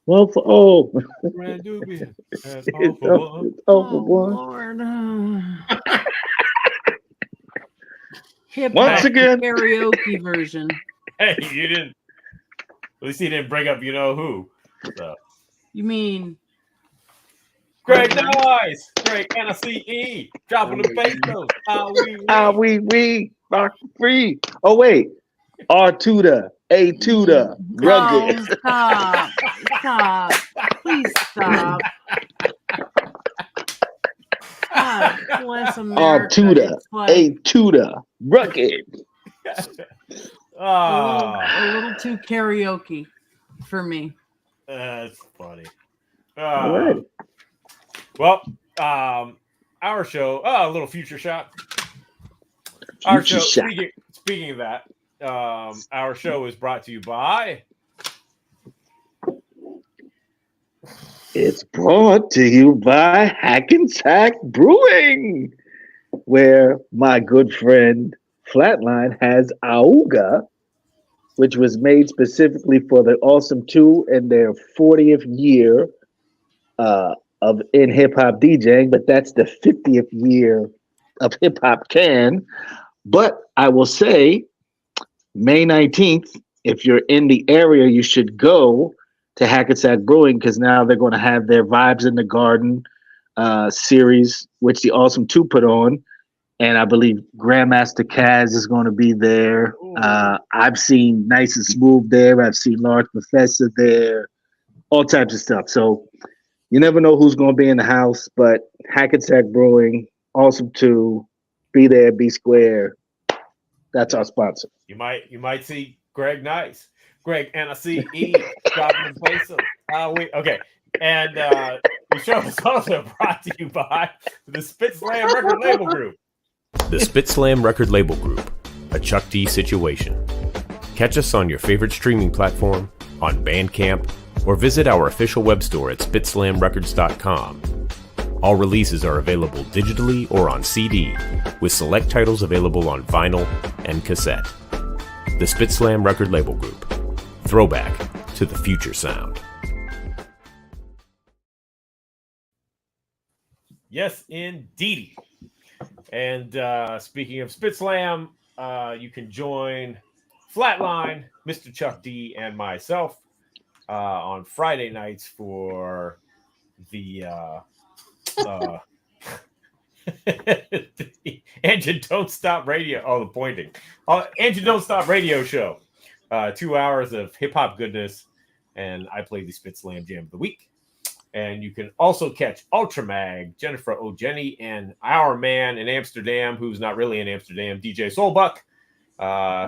Well for all. Brand Nubian. All for one. Lord. Hip Once again. Karaoke version. Hey, you didn't. At least he didn't bring up you know who. So. You mean Great noise, great NCE, dropping the pesos. We rock free. Oh wait, R Tuda, A Tuda, rugged. Oh, stop, please stop. God bless America. R Tuda, A Tuda, rugged. A little too karaoke for me. That's funny. All right. Well, our show, a little future shot. Our show, speaking of that, our show is brought to you by. It's brought to you by Hackensack Brewing, where my good friend Flatline has Auga, which was made specifically for the Awesome 2 and their 40th year of in hip hop DJing, but that's the 50th year of hip hop can. But I will say, May 19th, if you're in the area, you should go to Hackensack Brewing, because now they're going to have their Vibes in the Garden series, which the Awesome 2 put on. And I believe Grandmaster Kaz is going to be there. I've seen Nice and Smooth there. I've seen Large Professor there. All types of stuff. So you never know who's going to be in the house, but Hackensack Brewing, Awesome 2, be there, be square. That's our sponsor. You might see Greg Nice. Greg, and I see E. dropping the place. Okay. And the show is also brought to you by the Spit Slam Record Label Group. The Spit Slam Record Label Group, a Chuck D situation. Catch us on your favorite streaming platform, on Bandcamp, or visit our official web store at spitslamrecords.com. All releases are available digitally or on CD, with select titles available on vinyl and cassette. The Spit Slam Record Label Group. Throwback to the future sound. Yes, indeed. And speaking of Spit Slam, you can join Flatline, Mr. Chuck D, and myself on Friday nights for the Agin Don't Stop Radio. Oh, the pointing. Agin Don't Stop Radio show. 2 hours of hip hop goodness, and I play the Spit Slam Jam of the Week. And you can also catch Ultramag, JenniferOJenny, and our man in Amsterdam, who's not really in Amsterdam, DJ Soulbuck,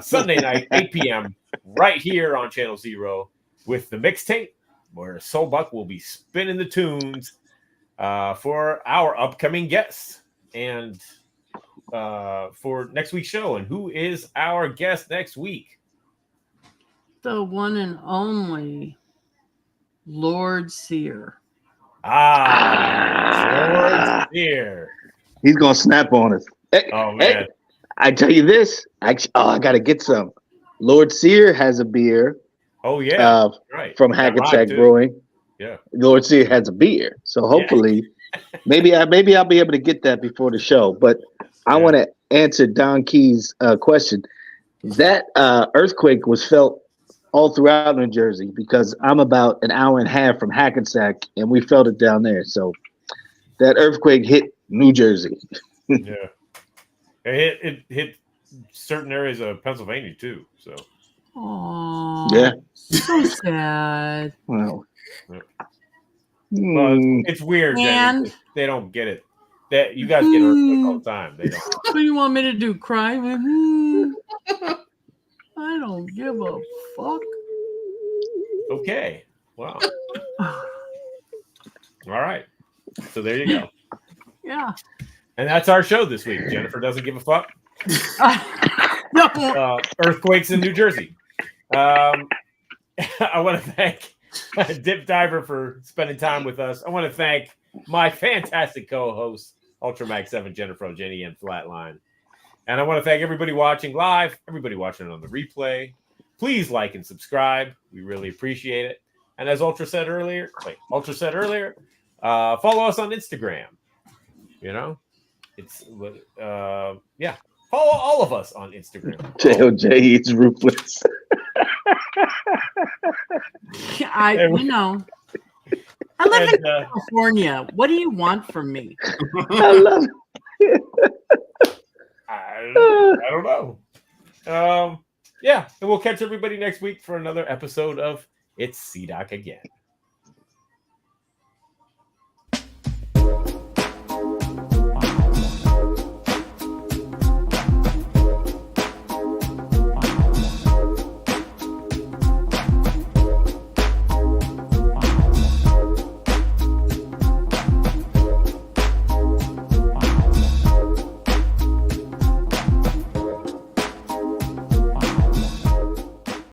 Sunday night, 8 p.m., right here on Channel Zero with the mixtape, where Soulbuck will be spinning the tunes for our upcoming guests and for next week's show. And who is our guest next week? The one and only Lord Sear. Lord Sear. He's going to snap on us. Hey, oh, man. Hey, I tell you this. I got to get some. Lord Sear has a beer. Oh, yeah. Right. From Hackensack Brewing. Yeah. Lord Sear has a beer. So hopefully, maybe I'll be able to get that before the show. But I want to answer Don Key's question. That earthquake was felt all throughout New Jersey, because I'm about an hour and a half from Hackensack, and we felt it down there. So that earthquake hit New Jersey. Yeah. It hit certain areas of Pennsylvania, too. So. Aww. Yeah. So sad. Well. It's weird that they don't get it. That you guys get earthquake all the time. They don't. What do you want me to do? Cry? I don't give a fuck. Okay. Wow. All right. So there you go. Yeah. And that's our show this week. Jennifer doesn't give a fuck. No. Earthquakes in New Jersey. I want to thank Dip Diver for spending time with us. I want to thank my fantastic co-hosts, Ultramax 7, JenniferOJenny, and Flatline. And I want to thank everybody watching live, everybody watching on the replay. Please like and subscribe. We really appreciate it. And as Ultra said earlier, follow us on Instagram. You know, it's follow all of us on Instagram. JOJ is ruthless. I live in California. What do you want from me? I love it. I don't know. And we'll catch everybody next week for another episode of It's CDOC Again.